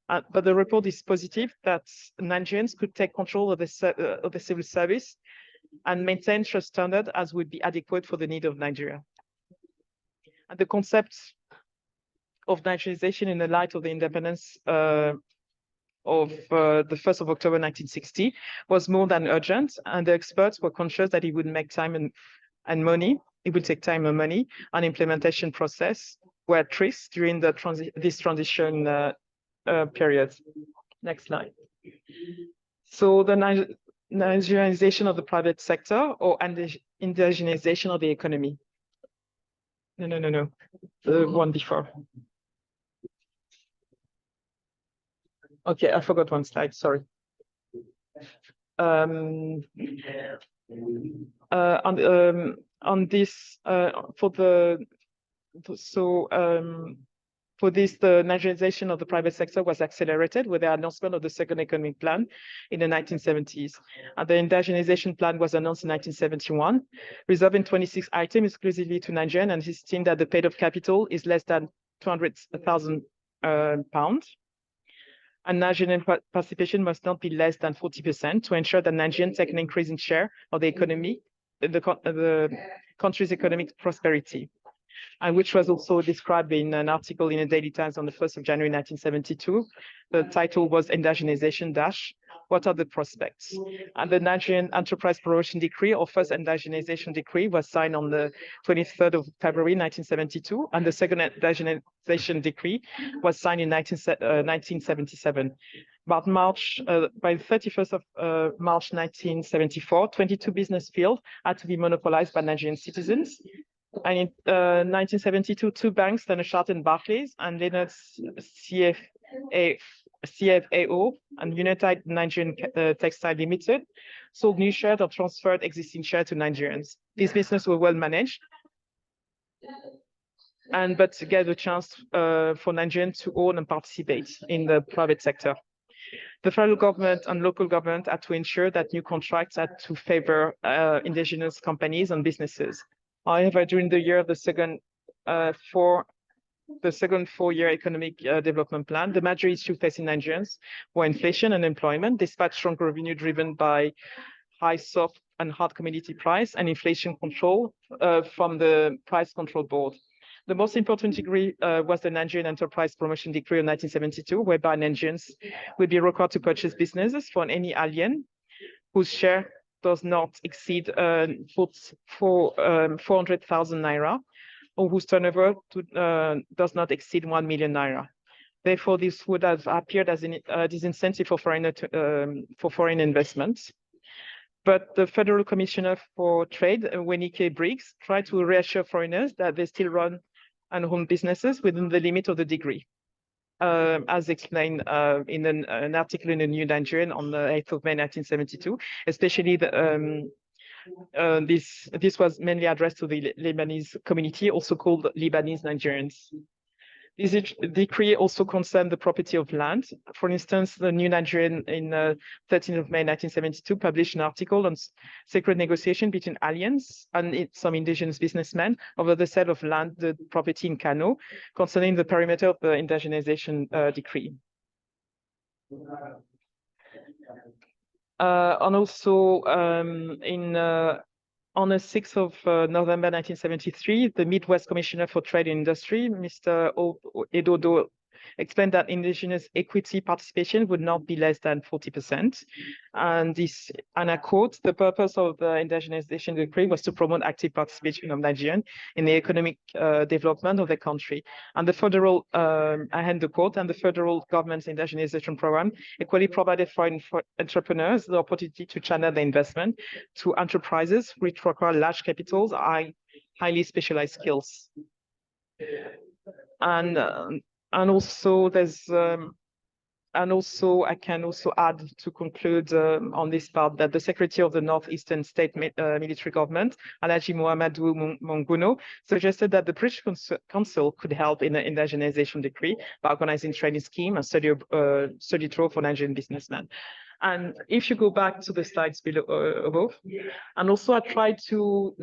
But the report is positive that Nigerians could take control of the civil service and maintain such standard as would be adequate for the need of Nigeria. And the concept of nationalization in the light of the independence of the 1st of October 1960 was more than urgent, and the experts were conscious that it would make time and money. It would take time and money, and implementation process were at risk during this transition period. Next slide. So the Nigerianization of the private sector or indigenization of the economy. No. The one before. Okay, I forgot one slide, sorry. On this, for this, the nationalization of the private sector was accelerated with the announcement of the second economic plan in the 1970s. And the indigenization plan was announced in 1971, reserving 26 items exclusively to Nigerian, and insisting that the paid-up capital is less than 200,000 pounds. And Nigerian participation must not be less than 40% to ensure that Nigerians take an increasing share of the economy, the country's economic prosperity, and which was also described in an article in the Daily Times on the 1st of January 1972. The title was Indigenization Dash, What are the Prospects? And the Nigerian Enterprise Promotion Decree, or first indigenization decree, was signed on the 23rd of February 1972, and the second indigenization decree was signed in 1977. But by the 31st of March 1974, 22 business fields had to be monopolized by Nigerian citizens. And in 1972, 2 banks, Standard Chartered and Barclays, and Leonard's CFAO and United Nigerian Textile Limited, sold new shares or transferred existing shares to Nigerians. These businesses were well managed, but gave a chance for Nigerians to own and participate in the private sector. The federal government and local government had to ensure that new contracts had to favor indigenous companies and businesses. However, during the year of the second four-year economic development plan, the major issue facing Nigerians were inflation and unemployment, despite strong revenue driven by high soft and hard commodity price and inflation control from the Price Control Board. The most important decree was the Nigerian Enterprise Promotion Decree of 1972, whereby Nigerians would be required to purchase businesses from any alien whose share does not exceed 400,000 naira, or whose turnover does not exceed 1 million naira. Therefore, this would have appeared as a disincentive for foreign investments. But the Federal Commissioner for Trade, Wenike Briggs, tried to reassure foreigners that they still run and own businesses within the limit of the degree, as explained in an article in the New Nigerian on the 8th of May, 1972, especially this was mainly addressed to the Lebanese community, also called Lebanese Nigerians. This decree also concerned the property of land. For instance, the New Nigerian in 13th of May 1972 published an article on secret negotiation between aliens and some indigenous businessmen over the sale of land, the property in Kano, concerning the perimeter of the indigenization decree. And also on the 6th of November 1973, the Midwest Commissioner for Trade and Industry, Mr. Edodo, explained that indigenous equity participation would not be less than 40%. And I quote, the purpose of the indigenization decree was to promote active participation of Nigerians in the economic development of the country. And the federal, I hand the quote, and the federal government's indigenization program equally provided for entrepreneurs the opportunity to channel their investment to enterprises which require large capitals, highly specialized skills. And also there's and also I can also add to conclude on this part that the Secretary of the Northeastern State Military Government, Alhaji Muhammadu Monguno, suggested that the British Council could help in the indigenization decree by organizing training scheme and study tour for Nigerian businessmen. And if you go back to the slides below above, and also I tried to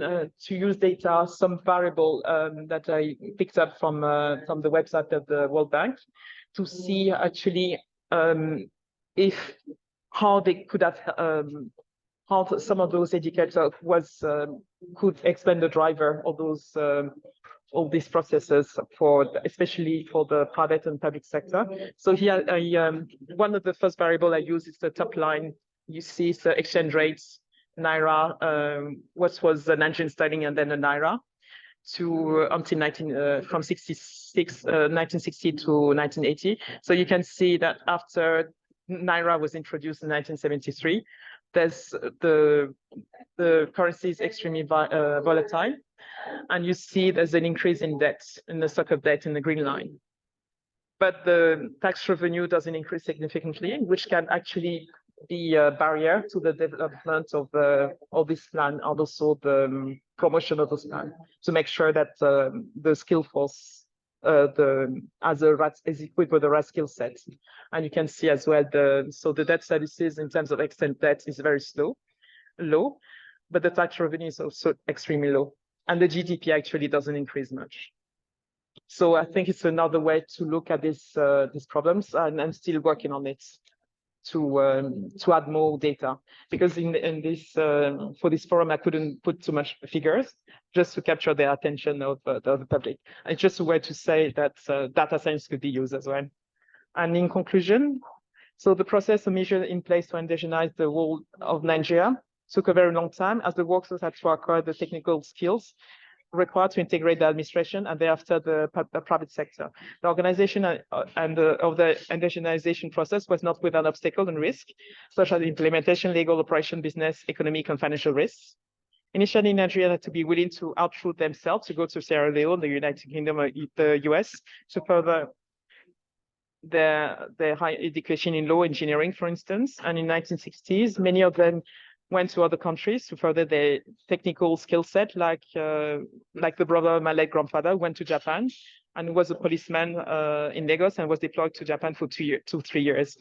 use data, some variable that I picked up from the website of the World Bank, to see actually how they could have how some of those indicators could explain the driver of those all these processes especially for the private and public sector. So here, one of the first variable I use is the top line. You see the exchange rates, Naira, what was the Nigerian sterling and then the Naira, until 1960 to 1980. So you can see that after Naira was introduced in 1973, there's the currency is extremely volatile. And you see there's an increase in debt, in the stock of debt in the green line. But the tax revenue doesn't increase significantly, which can actually be a barrier to the development of this plan, and also the promotion of this plan, to make sure that the skill force is equipped with the right skill set. And you can see as well the debt services in terms of extent debt is very low, but the tax revenue is also extremely low. And the GDP actually doesn't increase much. So I think it's another way to look at these problems, and I'm still working on it to add more data, because in this for this forum I couldn't put too much figures just to capture the attention of the public. It's just a way to say that data science could be used as well. And in conclusion, so the process of measure in place to indigenize the whole of Nigeria took a very long time, as the workers had to acquire the technical skills required to integrate the administration and thereafter the private sector. The organization of the indigenization process was not without obstacles and risk, such as implementation, legal, operation, business, economic, and financial risks. Initially, Nigeria had to be willing to outroot themselves to go to Sierra Leone, the United Kingdom, or the US, to further their higher education in law, engineering, for instance. And in 1960s, many of them went to other countries to further their technical skill set, like the brother of my late grandfather went to Japan and was a policeman in Lagos and was deployed to Japan for 2 3 years.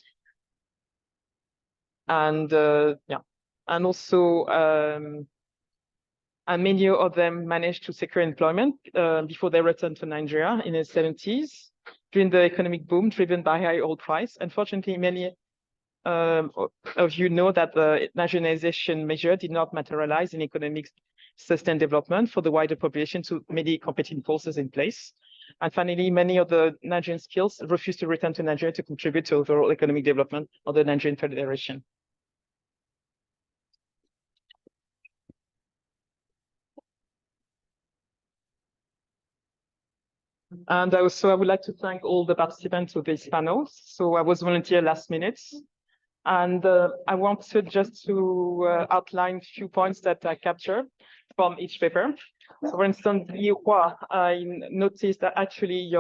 And yeah, and also and many of them managed to secure employment before they returned to Nigeria in the 70s during the economic boom driven by high oil price. Unfortunately, many of you know that the nationalization measure did not materialize in economic sustained development for the wider population to many competing forces in place. And finally, many of the Nigerian skills refused to return to Nigeria to contribute to overall economic development of the Nigerian Federation. And also, I would like to thank all the participants of this panel. So I was volunteer last minute. And I wanted just to outline a few points that I captured from each paper. So for instance, I noticed that actually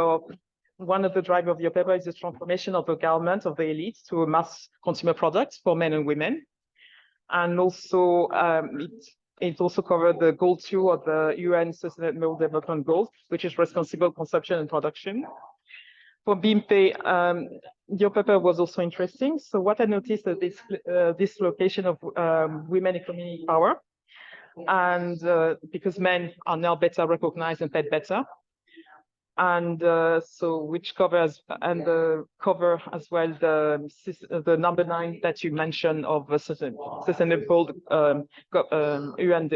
one of the drivers of your paper is the transformation of the government of the elite to a mass consumer product for men and women. And also it also covered the goal 2 of the UN Sustainable Development Goals, which is responsible consumption and production. For BIMPE, your paper was also interesting. So what I noticed is this location of women economic power, and because men are now better recognized and paid better. And so which covers and cover as well the number 9 that you mentioned of sustainable UN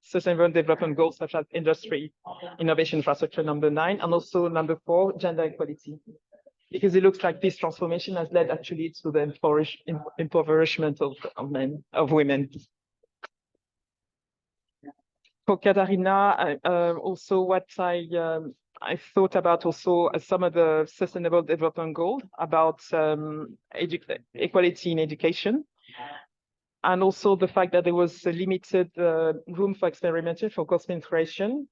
sustainable development goals such as industry, innovation, infrastructure, number 9, and also number 4, gender equality. Because it looks like this transformation has led actually to the impoverishment of women. For Katarina, also what I thought about also some of the sustainable development goals about equality in education, and also the fact that there was a limited room for experimentation for cosmic creation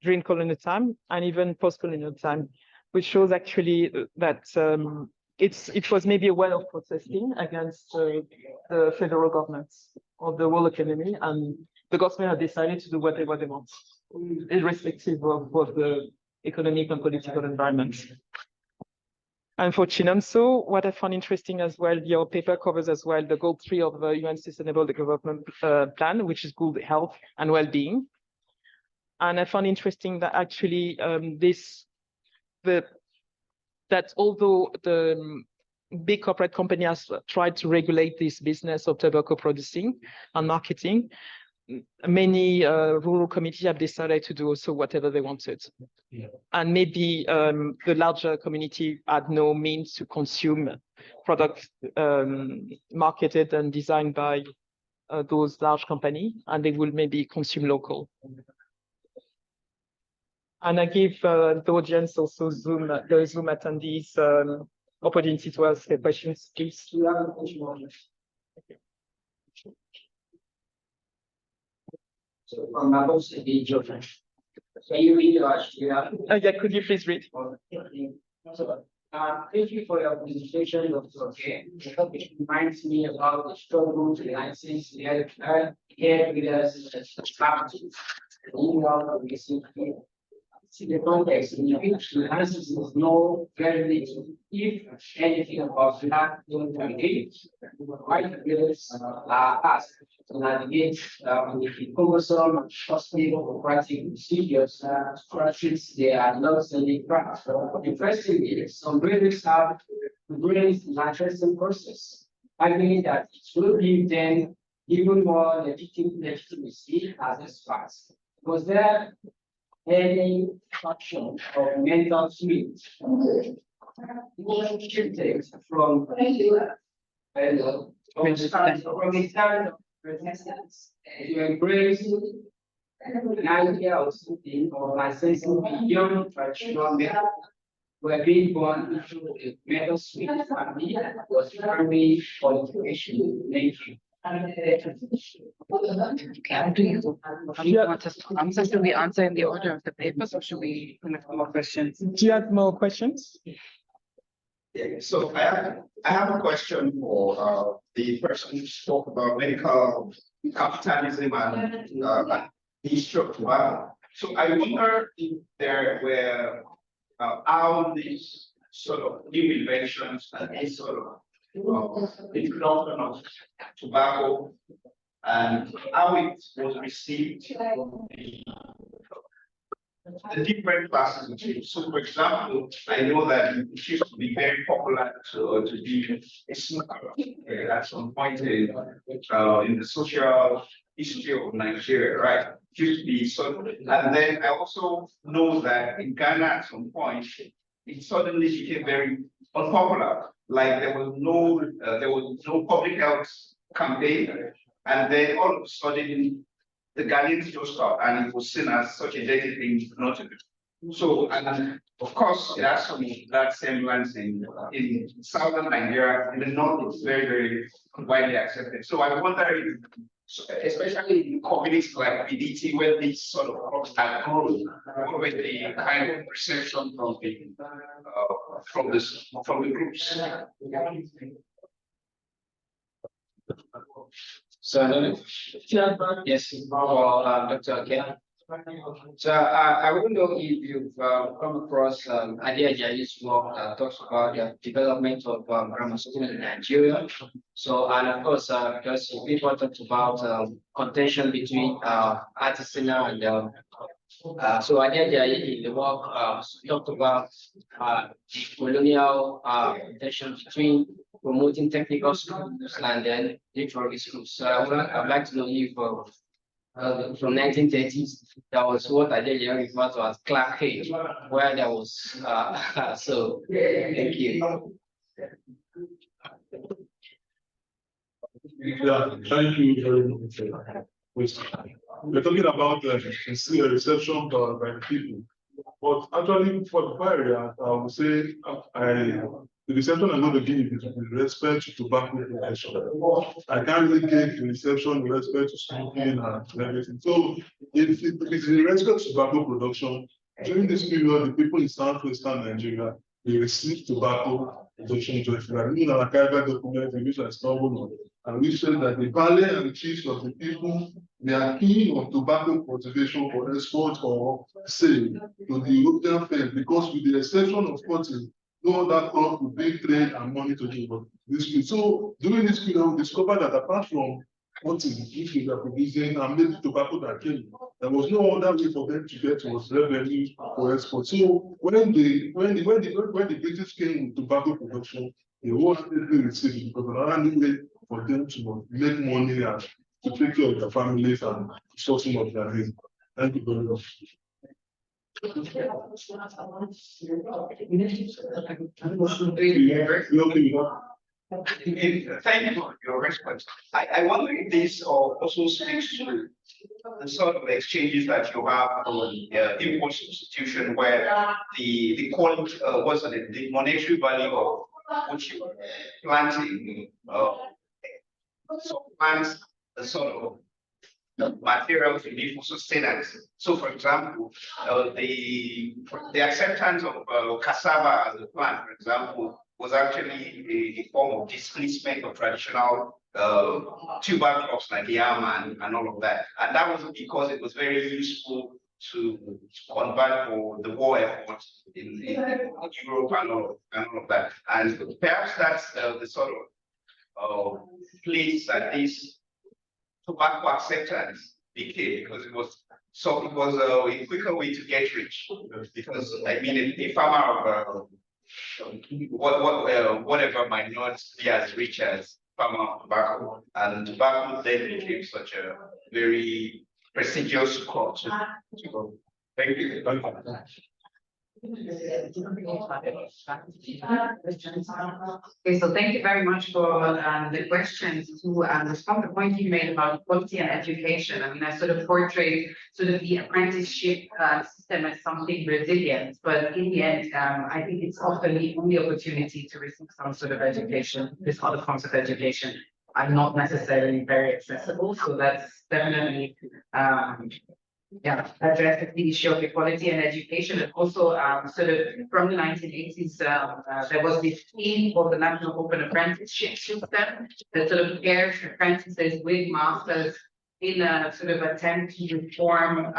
during colonial time and even post-colonial time, which shows actually that it was maybe a way of protesting against the federal government or the world economy, and the government have decided to do whatever they want, irrespective of the economic and political environment. And for Chinonso, what I found interesting as well, your paper covers as well the goal 3 of the UN Sustainable Development Plan, which is good health and well-being. And I found interesting that actually that although the big corporate company has tried to regulate this business of tobacco producing and marketing, many rural communities have decided to do also whatever they wanted. Yeah. And maybe the larger community had no means to consume products marketed and designed by those large companies, and they will maybe consume local. And I give the audience also the Zoom attendees opportunity to ask questions, please. So from my host, Joe. Can you read yeah, could you please read? So, thank you for your presentation, Dr. Okay. It reminds me about the struggle to license here with us strategies. See the context in which the license is no very little, if anything, about that don't engage. White players are asked to navigate the cumbersome and costly operating procedures strategies they are not sending back. Interestingly, some buildings have embraced the licensing process, arguing that it will give them even more legitimacy as experts. Was there any fraction of mental switch from a time of resistance to embrace an idea of something or licensing beyond traditional method, were being born into a metal switch family was primary qualification. Thank you. Okay, do you want us to answer? Should we answer in the order of the papers, or should we have more questions? Do you have more questions? Yeah, so I have a question for the person who spoke about medical capitalism and destructive. So I wonder if there were how these sort of new inventions and these sort of the phenomenon of tobacco and how it was received from the different classes of people. So, for example, I know that it used to be very popular to be a smoker at some point in the social history of Nigeria, right? It used to be so, and then I also know that in Ghana at some point, it suddenly became very unpopular. Like there was no public health campaign, and then all of a sudden the Ghanaians just stopped, and it was seen as such a dirty thing not to do. So, and of course, it has some that semblance in southern Nigeria. In the north, it's very, very widely accepted. So I wonder if, especially in communities like PDT, where these sort of crops are grown, what was the kind of perception from the groups? So, yes, Dr. Ken. So I wouldn't know if you've come across Adia Jayi's work that talks about the development of grammar school in Nigeria. So, and of course, because people talked about contention between artisanal and so Adia Jayi in the work talked about the colonial tension between promoting technical schools and then literary schools. So I'd like to know if from 1930s, that was what I did refer to as Clark Age, where there was so thank you. Yeah, thank you very much. We're talking about the reception by the people, but actually for the barrier, I would say the reception I'm not giving is with respect to tobacco production. I can't really take the reception with respect to smoking and everything. So if it's in respect to tobacco production, during this period, the people in southwestern Nigeria, they received tobacco production joyfully. In our archival document, which I stumbled on, and we said that the valley and the chiefs of the people, they are keen on tobacco cultivation for export or sale to the European fair, because with the exception of cotton, no other crop would bring trade and money to the this. So during this period, we discovered that apart from cotton, which we are producing, and maybe tobacco that came, there was no other way for them to get was revenue for export. So when the British came with tobacco production, they wholeheartedly received it, because another way for them to make money and to take care of their families and sourcing of their needs. Thank you very much. Thank you for your response. I wonder if this also speaks to the sort of exchanges that you have on import substitution, where the quality the monetary value of what you planting plants the sort of materials you need for sustenance. So, for example, the acceptance of cassava as a plant, for example, was actually a form of displacement of traditional tuber crops like yam and all of that. And that was because it was very useful to convert for the war effort in Europe and all of that. And perhaps that's the sort of place that this tobacco acceptance became, because it was a quicker way to get rich. Because I mean, a farmer of whatever might not be as rich as farmer of tobacco, and tobacco then became such a very prestigious crop to grow. Thank you. Okay, so thank you very much for the questions. To respond to the point you made about quality and education, I mean, I sort of portrayed sort of the apprenticeship system as something resilient, but in the end, I think it's often the only opportunity to receive some sort of education. This other forms of education are not necessarily very accessible, so that's definitely address the issue of equality and education. And also sort of from the 1980s, there was this scheme for the National Open Apprenticeship System that sort of pairs apprentices with masters in a sort of attempt to reform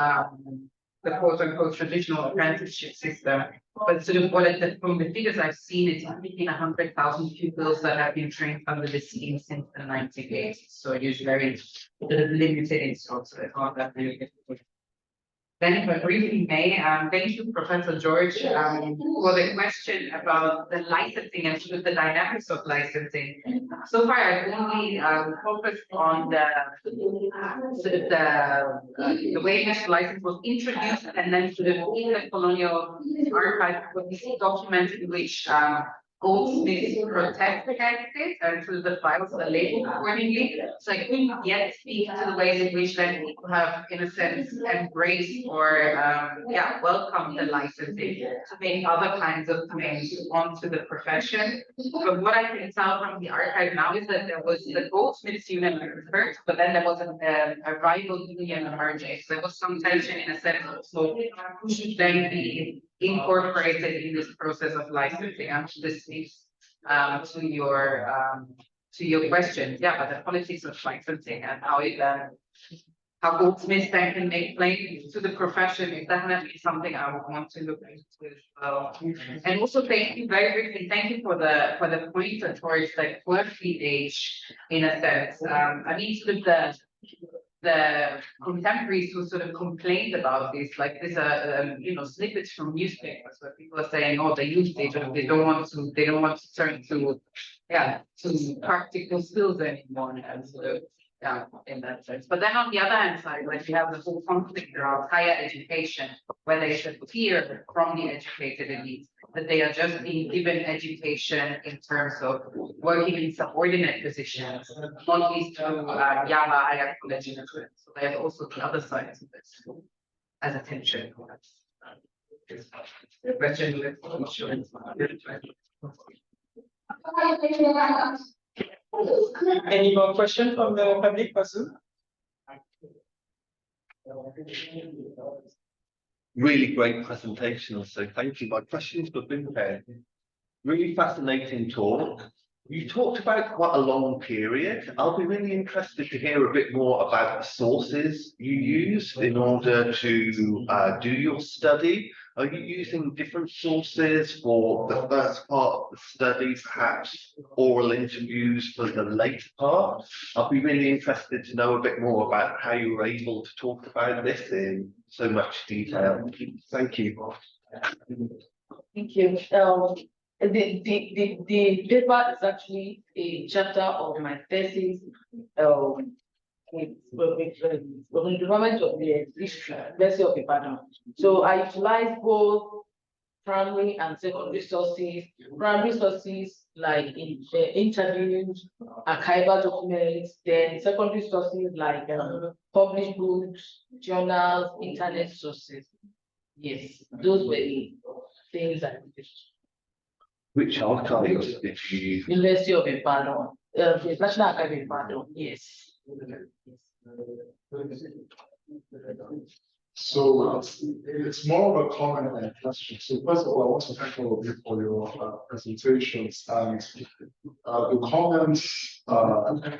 the quote unquote traditional apprenticeship system. But sort of from the figures I've seen, it's been 100,000 pupils that have been trained under the scheme since the 1980s. So it is very sort of limited in scope, so it's not that really difficult. Then if I briefly may, thank you, Professor George, for the question about the licensing and sort of the dynamics of licensing. So far, I've only focused on the sort of the way in which the license was introduced, and then sort of in the colonial archive, we see documents in which goldsmiths protect against it, and through the files are labeled accordingly. So I couldn't yet speak to the ways in which then people have, in a sense, embraced or welcomed the licensing to make other kinds of claims onto the profession. But what I can tell from the archive now is that there was the goldsmiths union first, but then there was a rival union emerging. So there was some tension in a sense also who should then be incorporated in this process of licensing. Actually, this speaks to your question. Yeah, but the politics of licensing and how goldsmiths then can make claims to the profession is definitely something I would want to look into as well. And also, thank you very briefly. Thank you for the pointer towards the clergy age, in a sense. I mean, sort of the contemporaries who sort of complained about this, like this, snippets from newspapers where people are saying, "Oh, the youth they don't want to turn to practical skills anymore," and sort of in that sense. But then on the other hand side, like you have the whole conflict around higher education, where there is a fear from the educated elite that they are just being given education in terms of working in subordinate positions, not least to Yama higher college students. So there's also the other side of this as a tension. The question with insurance. Any more questions from the public person? Really great presentation, so thank you. My questions have been prepared. Really fascinating talk. You talked about quite a long period. I'll be really interested to hear a bit more about the sources you used in order to do your study. Are you using different sources for the first part of the study, perhaps oral interviews for the later part? I'll be really interested to know a bit more about how you were able to talk about this in so much detail. Thank you. Thank you. The paper is actually a chapter of my thesis with the Department of the University of Ibadan. So I utilize both primary and secondary sources. Primary sources like interviews, archival documents, then secondary sources like published books, journals, internet sources. Yes, those were the things I did. Which archives did you use? University of Ibadan, the National Archive of Ibadan, yes. So it's more of a comment than a question. So first of all, I want to thank all of you for your presentations, and the comments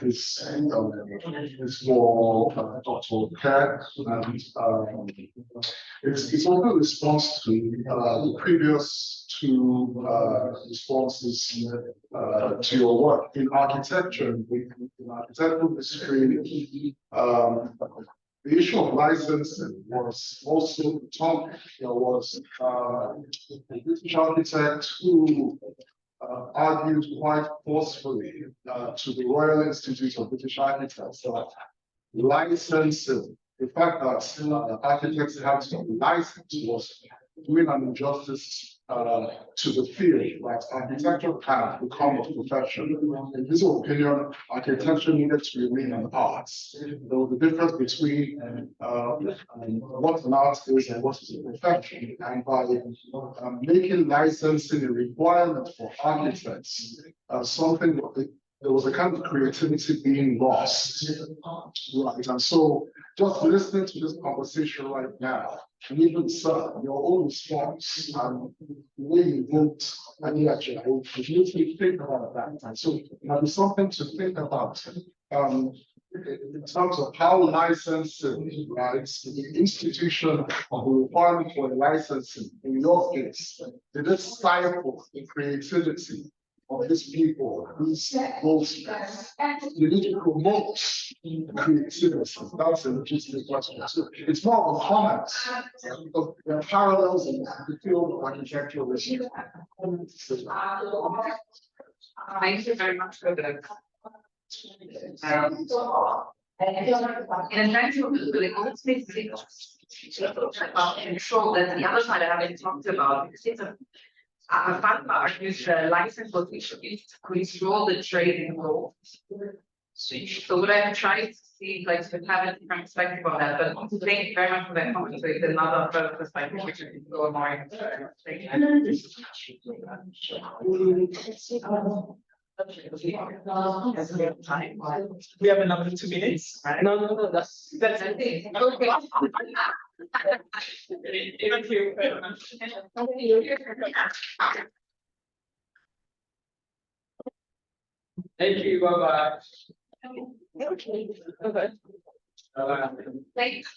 is for Dr. Kerr, and it's also a response to the previous two responses to your work in architecture. In architectural history, the issue of licensing was also the topic. There was a British architect who argued quite forcefully to the Royal Institute of British Architects that licensing, the fact that architects had to be licensed, was doing an injustice to the field that architecture had become a profession. In his opinion, architecture needed to remain an art. There was a difference between what an art is and what is a profession. And by making licensing a requirement for architects, there was a kind of creativity being lost, right? And so, just listening to this conversation right now, and even sir, your own response and the way you vote, and actually, if you think about that, and so there's something to think about. in terms of how licensing, right, the institution of the requirement for licensing, in your case, did it stifle the creativity of these people, these goldsmiths? You need to promote creativity. That's a legitimate question. So it's more of a comment of the parallels in the field of architectural research. Thank you very much for that. In terms of the goldsmith control that the other side I haven't talked about, because it's a FATMA argues the license was issued to control the trade in gold. So what I'm trying to see, like, to have a different perspective on that, but thank you very much for that comment. So it's another further perspective which is go more into. We have another 2 minutes. No, that's. That's the thing. Okay. Thank you very much. Thank you, bye bye. Okay. Okay. Thanks.